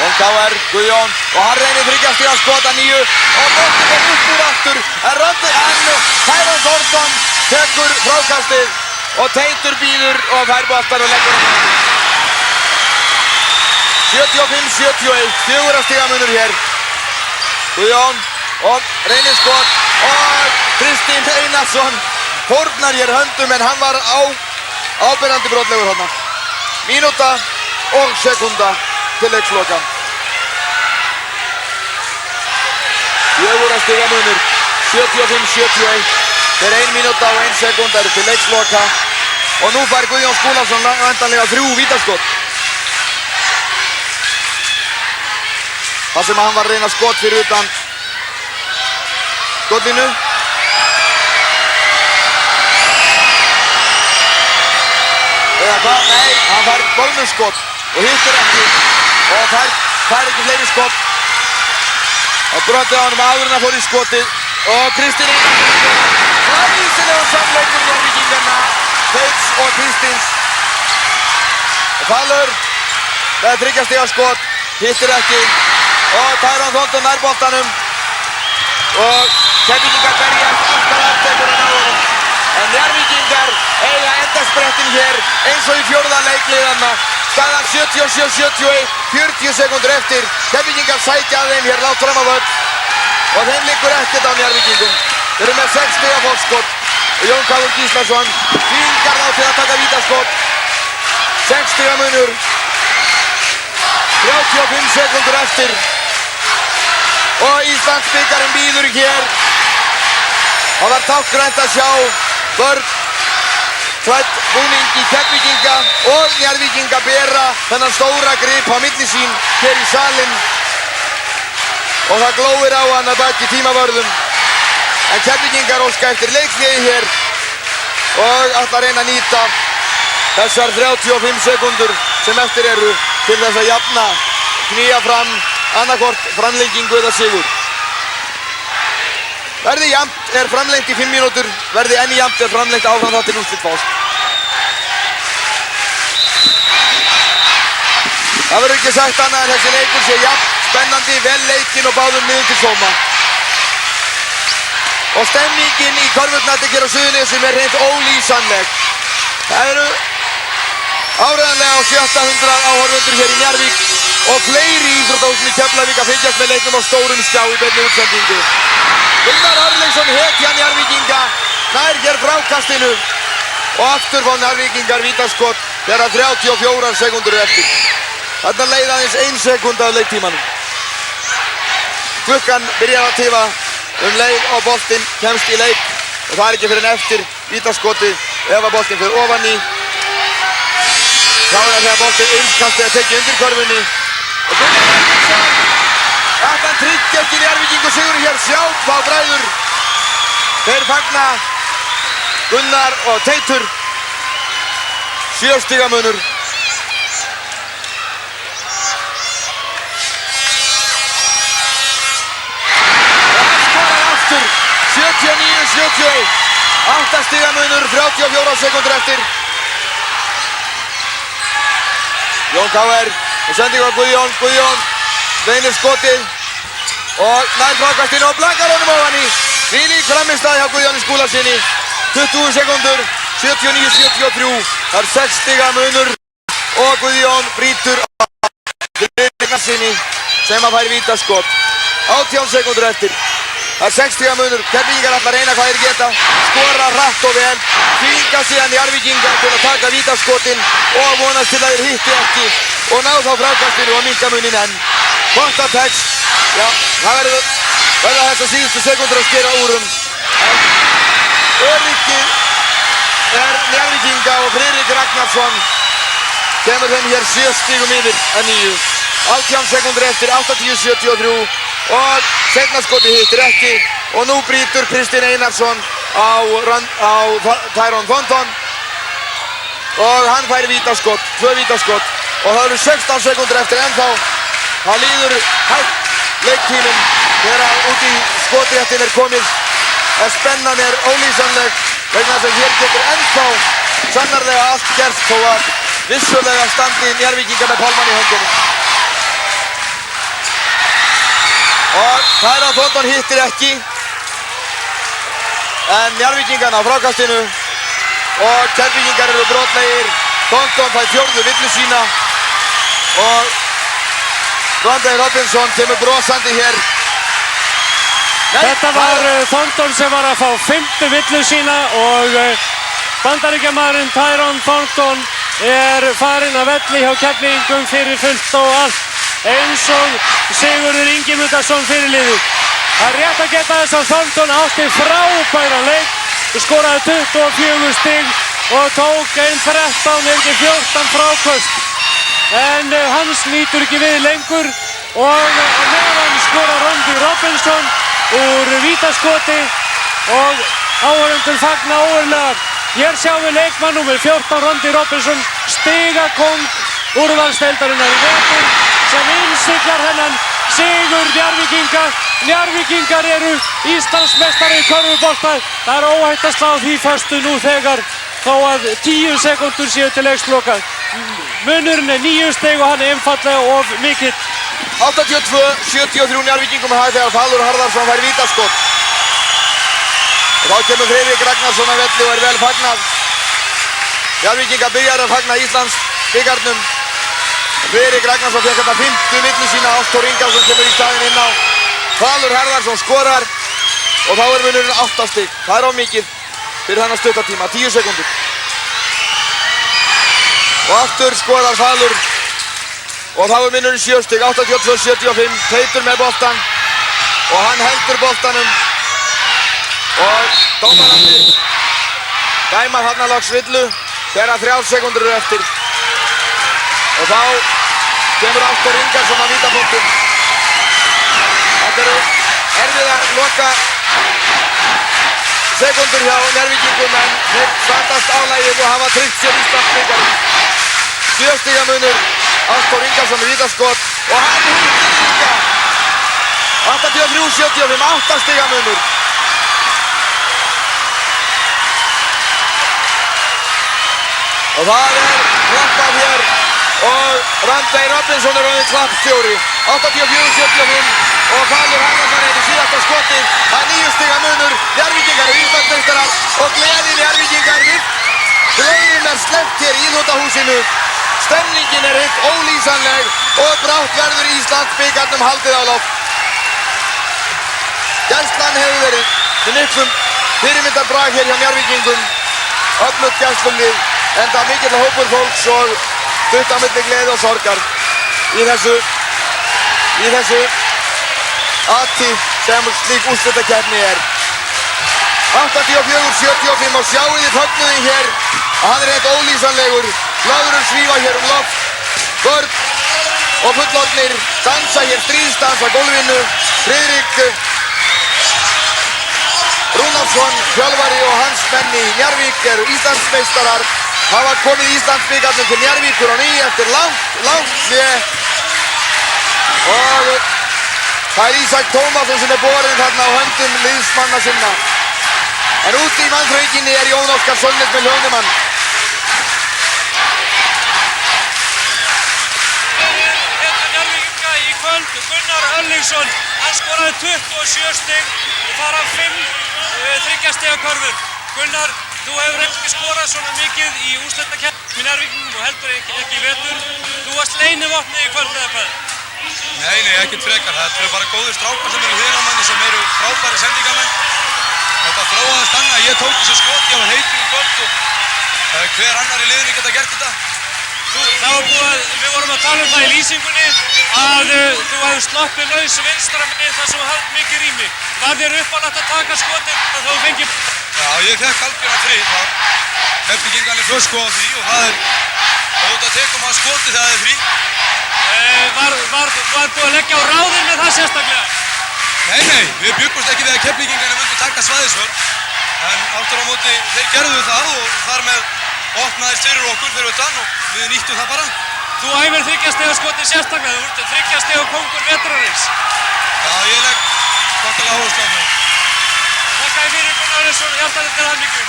Og KR, Guðjón, og hann reynir 3 stiga skot að 9 og boltinn er upp úr aftur. En Tæron Þórsson tekur frákastið og Teitur býður og fær boltann og leggur hann inn. 75-71, 4 stiga munur hér. Guðjón og reynir skot og Kristinn Einarsson fórnar hér höndum en hann var áberandi brotlegur þarna. Mínúta og sekúnda til leiksloka. 4 stiga munur, 75-71. Þeir 1 mínúta og 1 sekúnda eru til leiksloka og nú fær Guðjón Skúlason væntanlega 3 vítaskot. Það sem hann var að reyna skot fyrir utan skotinu. Eða hvað? Nei, hann fær bolnuskot og hittir ekki og fær ekki fleiri skot. Og brotið á honum áður en hann fór í skotið og Kristinn Einarsson glæsilegur samleikur Njarðvíkinganna, Teits og Kristinns. Og Falur, það er 3 stiga skot, hittir ekki. Og Tæron Þórsson nær boltanum og Keflvíkingar berjast alltaf aftekurinn á honum. En Njarðvíkingar eiga endasprettin hér eins og í 4. leikliðanna. Staðan 77-71, 40 sekúndur eftir. Keflvíkingar sækja að þeim hér lágt fram á völl og þeim liggur ekkert á Njarðvíkingum. Þeir eru með 6 stiga fórskot og Jón Káur Gíslason þvingar þá til að taka vítaskot. 6 stiga munur, 35 sekúndur eftir. Og Íslandsbikarinn býður hér. Það var táknrænt að sjá börn klædd búning í Keflvíkinga og Njarðvíkinga bera þennan stóra grip á milli sín hér í salinn. Og það glóir á hann að baki tímavörðum. En Keflvíkingar óska eftir leikhléi hér og ætla að reyna að nýta þessar 35 sekúndur sem eftir eru til þess að jafna, knýja fram annarkvort framlengingu eða sigur. Verði jafnt er framlengt í 5 mínútur, verði enn jafnt er framlengt áfram það til úrslit fást. Það verður ekki sagt annað en þessi leikur sé jafn, spennandi, vel leikinn og báðum liðum til sóma. Og stemningin í körfuknattleik hér á Suðurnesjum er hreint ólýsanleg. Það eru áreiðanlega á 700 áhorfendur hér í Njarðvík og fleiri í íþróttahúsinu í Keflavík að fylgjast með leiknum á stórum skjá í beinni útsendingu. Gunnar Örlygsson hetja Njarðvíkinga nær hér frákastinu og aftur fá Njarðvíkingar vítaskot þegar 34 sekúndur eftir. Þarna leið aðeins 1 sekúnda af leiktímanum. Klukkan byrjar að tifa leið og boltinn kemst í leik og það er ekki fyrir en eftir vítaskotið ef að boltinn fyrir ofan í. Þá er það þegar boltinn innskastið að tekja undir körfunni. Og Gunnar Örlygsson, hann tryggja ekki Njarðvíkingu sigurinn hér, sjálf á bræður. Þeir fagna Gunnar og Teitur 7 stiga munur. Og hann skorar aftur, 79-71. 8 stiga munur, 34 sekúndur eftir. Jón Káver og sending á Guðjón reynir skotið og nær frákastinu og blankar honum ofan í. Þvílík frammistaða hjá Guðjóni Skúlasyni. 20 sekúndur, 79-73. Það er 6 stiga munur og Guðjón brýtur á Guðjóni sem að fær vítaskot. 18 sekúndur eftir. Það er 6 stiga munur. Keflvíkingar ætla að reyna hvað þeir geta. Skora hratt og vel. Þvinga síðan Njarðvíkingar til að taka vítaskotin og vonast til að þeir hitti ekki og ná þá frákastinu og minnka munin enn. Potta text. Já, það verða þessar síðustu sekundur að skera úrum. Öryggið er Njarðvíkinga og Friðrik Ragnarsson kemur þeim hér 7 stigum yfir að 9. 18 sekundur eftir, 80-73 og seinnaskoti hittir ekki og nú brýtur Kristinn Einarsson á Tyrone Thornton og hann fær vítaskot, 2 vítaskot og það eru 16 sekundur eftir ennþá. Það líður hægt leiktíminn þegar út í skotréttin er komið. En spennan er ólýsanleg vegna þess að hér getur ennþá sannarlega allt gerst þó að vissulega standi Njarðvíkingar með pálmann í höndunum. Og Tyrone Thornton hittir ekki en Njarðvíkingarna á frákastinu og Keflvíkingar eru brotlegir. Thornton fær 4. villu sína og Rondey Robinson kemur brosandi hér. Þetta var Thornton sem var að fá 5. villu sína og bandaríkjamaðurinn Tyrone Thornton er farinn að velli hjá Keflvíkingum fyrir fullt og allt eins og Sigurður Ingimundarson fyrirliði. Það er rétt að geta þess að Thornton átti frábæran leik og skoraði 24 stig og tók 13 eftir 14 fráköst. En hans nýtur ekki við lengur og á meðan skorar Rondey Robinson úr vítaskoti og áhorfendur fagna ógurlega. Hér sjáum við leikmann númer 14 Rondey Robinson stigakóng úrvalsdeildarinnar í vetur sem innsiglar hennan sigur Njarðvíkinga. Njarðvíkingar eru Íslandsmeistari í körfubolta. Það er óhætt að slá því föstu nú þegar þó að 10 sekúndur séu til leiksloka. Munurinn er 9 stig og hann er einfaldlega of mikill. 82-73 Njarðvíkingum hafði þegar Falur Harðarsson fær vítaskot. Og þá kemur Friðrik Ragnarsson að velli og er vel fagnað. Njarðvíkingar byrjar að fagna Íslandsbikarnum. Friðrik Ragnarsson fékk þetta 5. villu sína. Ástór Ingalsson kemur í staðinn inn á. Falur Harðarsson skorar og þá er munurinn 8 stig. Það er of mikið fyrir þennan stuttatíma, 10 sekúndur. Og aftur skorar Falur og þá er munurinn 7 stig, 82-75. Teitur með boltan og hann heldur boltanum og dómararnir dæma þarna loks villu þegar 3 sekúndur eru eftir. Og þá kemur Ástór Ingalsson á vítapunktinn. Þetta eru erfiðar loka sekundur hjá Njarðvíkingum en þeir standast álagið og hafa tryggt sér Íslandsbikarinn. 7 stiga munur, Ástór Ingalsson með vítaskot og hann hittir líka. 83-75, 8 stiga munur. Og það er klappað hér og Rondey Robinson er orðinn klappstjóri. 84-75 og Falur Harðarsson er í síðasta skoti. Það er 9 stiga munur. Njarðvíkingar eru Íslandsmeistarar og gleði Njarðvíkingar vill. Draumum er sleppt hér í íþróttahúsinu. Stemningin er hitt ólýsanleg og brátt verður Íslandsbikarnum haldið á loft. Gæslan hefur verið með miklum fyrirmyndarbrag hér hjá Njarðvíkingum. Öflugt gæslumlið, enda mikill hópur fólks og stutt á milli gleði og sorgar í þessu ati sem slík úrslitakeppni er. 84-75 og sjáið þið fögnuðinn hér að hann er eitt ólýsanlegur. Blöðrur svífa hér loft. Börn og fullorðnir dansa hér stríðsdans á gólfinu. Friðrik Rúnarsson, þjálfari og hans menn í Njarðvík eru Íslandsmeistarar. Það var komið Íslandsbikarnir til Njarðvíkur á ný eftir langt hlé. Og það er Ísak Tómasson sem borinn þarna á höndum liðsmanna sinna. En úti í mannþrauginni er Jón Óskar Sólnes með hljóðnumann. Njarðvíkinga í kvöld, Gunnar Örlygsson, hann skoraði 27 stig og þar af 5 þriggja stiga körfur. Gunnar, þú hefur ekki skorað svona mikið í úrslitakeppni með Njarðvíkingum og heldur ekki í vetur. Þú varst leynivopnið í kvöld eða hvað? Nei, ekkert frekar. Þetta eru bara góðir strákar sem eru hliðina á manni sem eru frábæri sendingamenn. Þetta þróaðist þannig að ég tók þessu skot, ég var heitur í kvöld og hver annar í liðinu geta gert þetta. Við vorum að tala um það í lýsingunni að þú hefði sloppið laus vinstra megin þar sem þú hafði mikið rými. Var þér uppálagt að taka skotin þegar þú fengið? Já, ég fekk algjörlega frí. Keflvíkingarnir flösku á því og það er auðvitað tekum að skoti þegar það er frí. Var þú að leggja á ráðin með það sérstaklega? Nei, við bjuggumst ekki við að Keflvíkingarnir myndu taka svæðisvörn. En aftur á móti þeir gerðu það og þar með opnaðist fyrir okkur fyrir utan og við nýttum það bara. Þú æfir þriggja stiga skoti sérstaklega, þú ert þriggja stiga kóngur vetrarins. Já, ég legg þokkalega áherslu á það. Þakka þér fyrir Gunnar Örlygsson, hjartanlega til hamingju.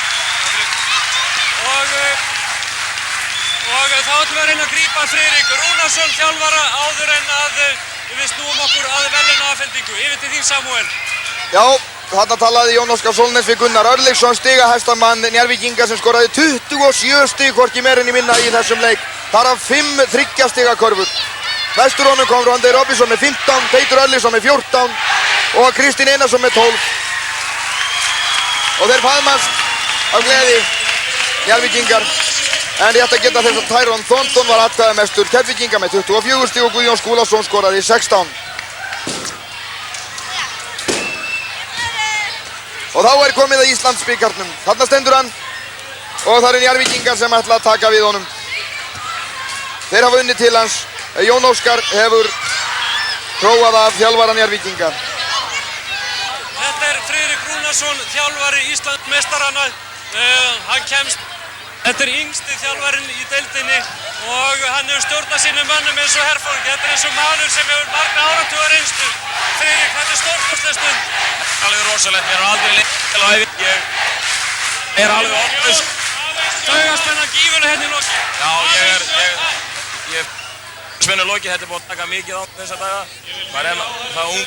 Og þá ætlum við að reyna að grípa Friðrik Rúnarsson þjálfara áður en að við snúum okkur að verðlaunaafhendingu. Yfir til þín Samúel. Já, þarna talaði Jón Óskar Sólnes við Gunnar Örlygsson, stigahæstamann Njarðvíkinga sem skoraði 27 stig, hvorki meira en minna í þessum leik. Þar af 5 þriggja stiga körfur. Vestur honum kom Rondey Robinson með 15, Teitur Örlygsson með 14 og Kristinn Einarsson með 12. Og þeir faðmast af gleði Njarðvíkingar. En rétt að geta þess að Tyrone Thornton var atkvæðamestur Keflvíkinga með 24 stig og Guðjón Skúlason skoraði 16. Og þá er komið að Íslandsbikarnum. Þarna stendur hann og það eru Njarðvíkingar sem ætla að taka við honum. Þeir hafa unnið til hans. Jón Óskar hefur prófað af þjálfara Njarðvíkinga. Þetta er Friðrik Rúnarsson, þjálfari Íslandsmeistaranna. Þetta er yngsti þjálfarinn í deildinni og hann hefur stjórnað sínum mönnum eins og herforingi. Þetta er eins og maður sem hefur marga áratuga reynslu. Friðrik, þetta er stórkostleg stund. Þetta er alveg rosalegt. Mér har aldrei leikt til á ævi. Ég er alveg opnust. Taugaspennan gífurlega hérna í loki. Já, ég spennu loki. Þetta er búið að taka mikið á þessa daga. Það er ung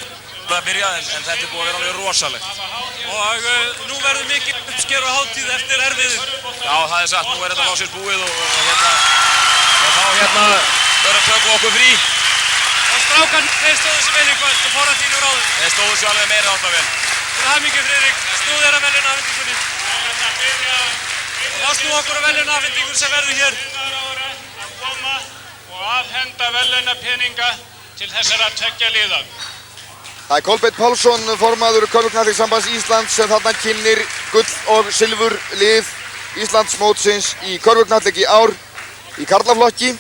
að byrja en þetta er búið að vera alveg rosalegt. Og nú verður mikið uppsker og hátíð eftir erfiðum. Já, það er satt. Nú er þetta lásins búið og þá verður að tökja okkur frí. Og strákarnir, þeir stóðu sig vel í kvöld og fór að þínu ráðum. Þeir stóðu sig alveg meira átt að vel. Til hamingju Friðrik, snúðu þér að verðlaunaafhendingunni. Og þá snúðu okkur að verðlaunaafhendingun sem verður hér. Að koma og afhenda verðlaunapeninga til þessara tveggja liða. Það er Kolbeinn Pálsson, formaður Körfuknattleikssambands Íslands sem þarna kynnir gull og silfur lið Íslandsmótsins í körfuknattleik í ár í karlaflokki.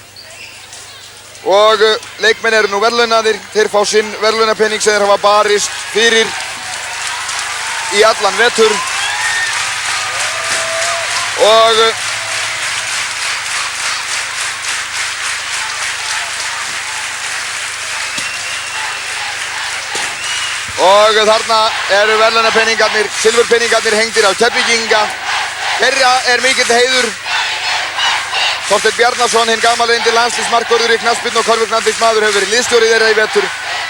Og leikmenn eru nú verðlaunaðir, þeir fá sinn verðlaunapening sem þeir hafa barist fyrir í allan vetur. Og þarna eru verðlaunapeningarnir, silfurpeningarnir hengdir af Keflvíkinga. Þeirra er mikill heiður. Þorsteinn Bjarnason, hinn gamalreyndi landsliðsmarkvörður í knattspyrnu og körfuknattleiksmaður, hefur verið liðsstjóri þeirra í vetur.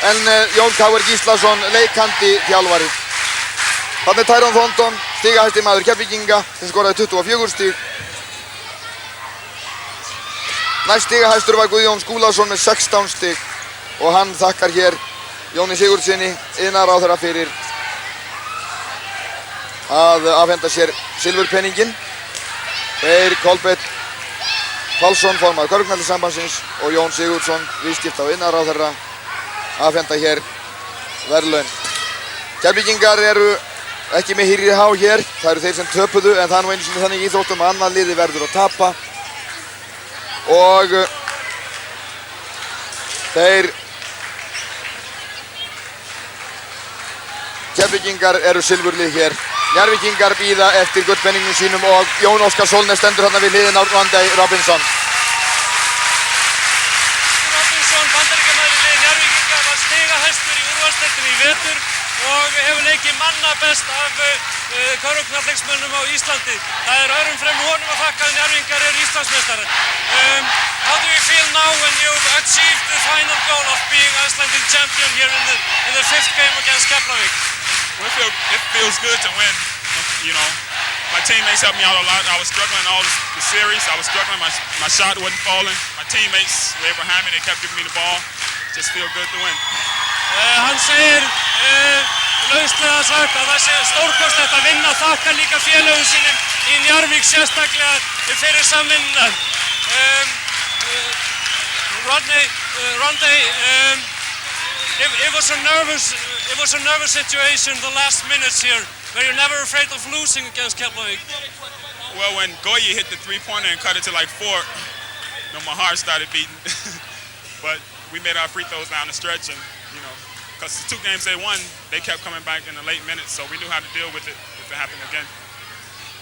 En Jón Káur Gíslason, leikandi þjálfari. Þarna er Tyrone Thornton, stigahæsti maður Keflvíkinga, sem skoraði 24 stig. Næst stigahæstur var Guðjón Skúlason með 16 stig og hann þakkar hér Jóni Sigurðssyni, iðnaðarráðherra, fyrir að afhenda sér silfurpenninginn. Þeir Kolbeinn Pálsson, formaður Körfuknattleikssambandsins, og Jón Sigurðsson, viðskipta- og iðnaðarráðherra, afhenda hér verðlaun. Keflvíkingar eru ekki með hýrri há hér. Það eru þeir sem töpuðu, en það er nú einu sinni þannig í íþróttum að annað liði verður að tapa. Og þeir Keflvíkingar eru silfurlið hér Njarðvíkingar bíða eftir gullpenningnum sínum og Jón Óskar Sólnes stendur hérna við hliðina á Rondé Robinson. Robinson, bandaríkjamaður í liði Njarðvíkinga, var stigahæstur í úrvalsdeildinni í vetur og hefur leikið manna best af körfuknattleiksmönnum á Íslandi. Það öðrum fremur honum að þakka að Njarðvíkingar eru Íslandsmeistarar. How do you feel now when you've achieved the final goal of being Icelandic champion here in the fifth game against Keflavík? Well, it feels good to win. You know, my teammates helped me out a lot. I was struggling all the series. I was struggling. My shot wasn't falling. My teammates were behind me. They kept giving me the ball. Just feel good to win. Hann segir lauslega sagt að það sé stórkostlegt að vinna og þakka líka félögum sínum í Njarðvík sérstaklega fyrir samvinnuna. Rondé, it was a nervous situation the last minutes here. Were you never afraid of losing against Keflavík? Well, when Goyi hit the three-pointer and cut it to like 4, my heart started beating. But we made our free throws down the stretch, and because the 2 games they won, they kept coming back in the late minutes, so we knew how to deal with it if it happened again.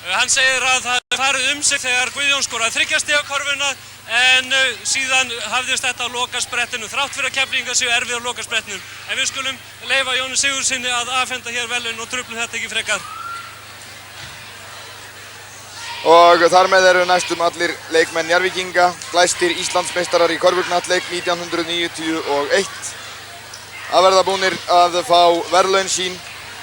Hann segir að það farið sig þegar Guðjón skoraði 3 stiga korfuna en síðan hafðist þetta á lokasprettinu þrátt fyrir að Keflvíkingar séu erfið á lokasprettinu. En við skulum leyfa Jóni Sigurðssyni að afhenda hér verðlaun og truflum þetta ekki frekar. Og þar með eru næstum allir leikmenn Njarðvíkinga, glæstir Íslandsmeistarar í körfuknattleik 1991. Að verða búnir að fá verðlaun sín.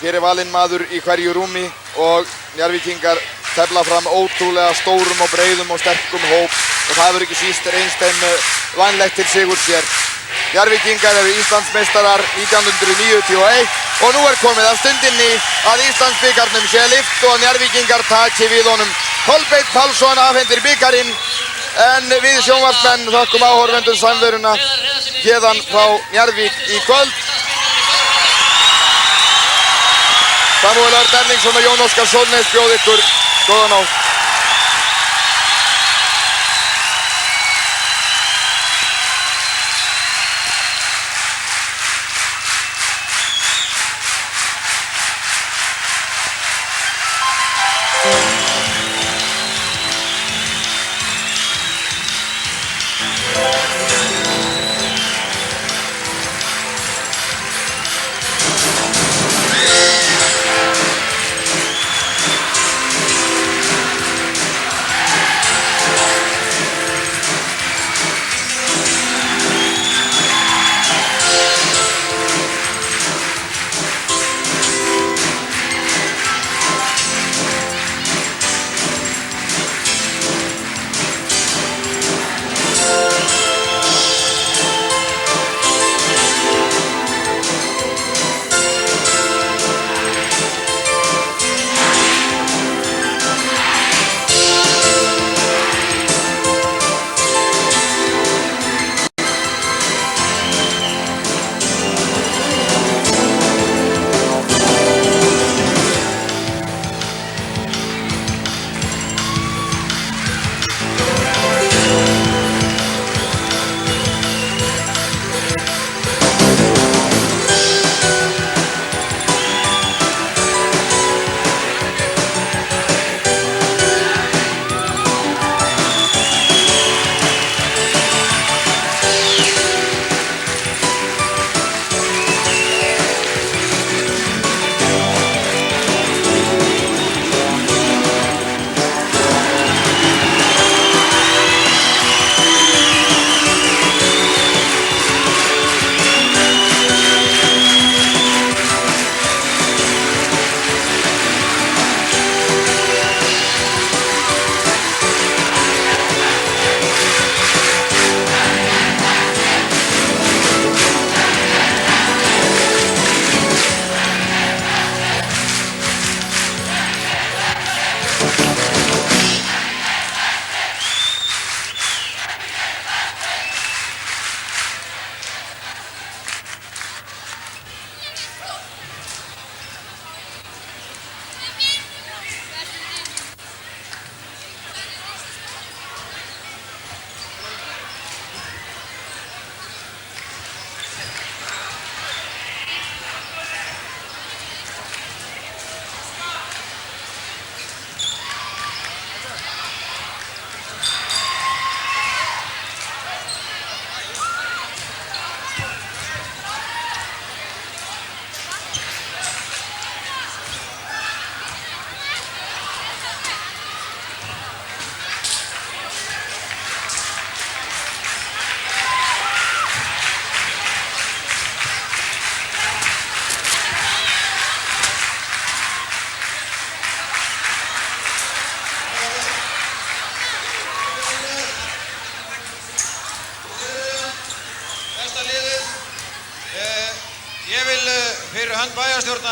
Hér valinn maður í hverju rúmi og Njarðvíkingar tefla fram ótrúlega stórum og breiðum og sterkum hóp og það hefur ekki síst reynst þeim vænlegt til sigurs hér. Njarðvíkingar eru Íslandsmeistarar 1991 og nú komið að stundinni að Íslandsbikarnum sé lyft og Njarðvíkingar taki við honum. Kolbeinn Pálsson afhendir bikarinn en við sjónvarpsmenn þökkum áhorfendum samveruna héðan frá Njarðvík í kvöld. Samúel Örn Erlingsson og Jón Óskar Sólnes bjóða ykkur góða nótt.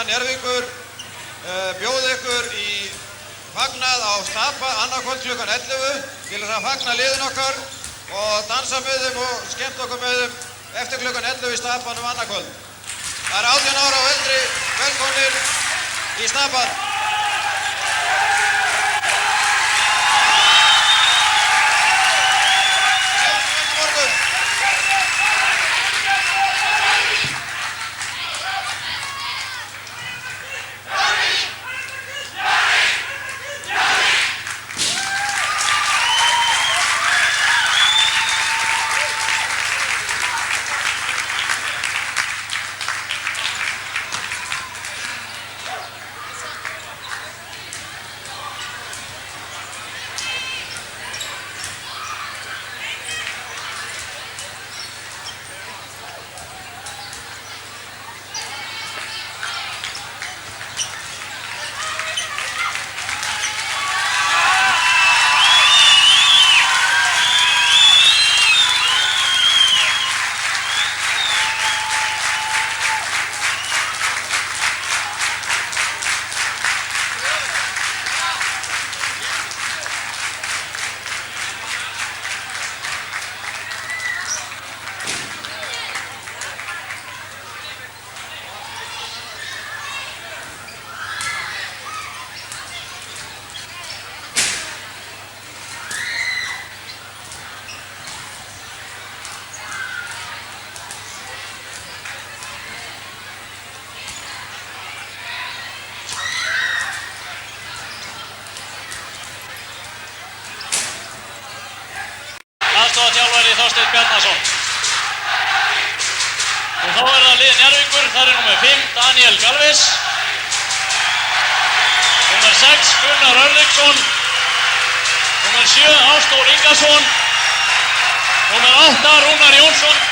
Njarðvíkur bjóða ykkur í fagnað á Stapa annarkvöld klukkan 11 til þess að fagna liðin okkar og dansa með þeim og skemmta okkur með þeim eftir klukkan 11 í Stapanum annarkvöld. Það er 18 ára og eldri velkomnir í Stapan. Aðstoðarþjálfari Þorsteinn Bjarnason. Og þá er það lið Njarðvíkur, þar er númer 5 Daniel Galvez, númer 6 Gunnar Örlygsson, númer 7 Ástór Ingason, númer 8 Rúnar Jónsson.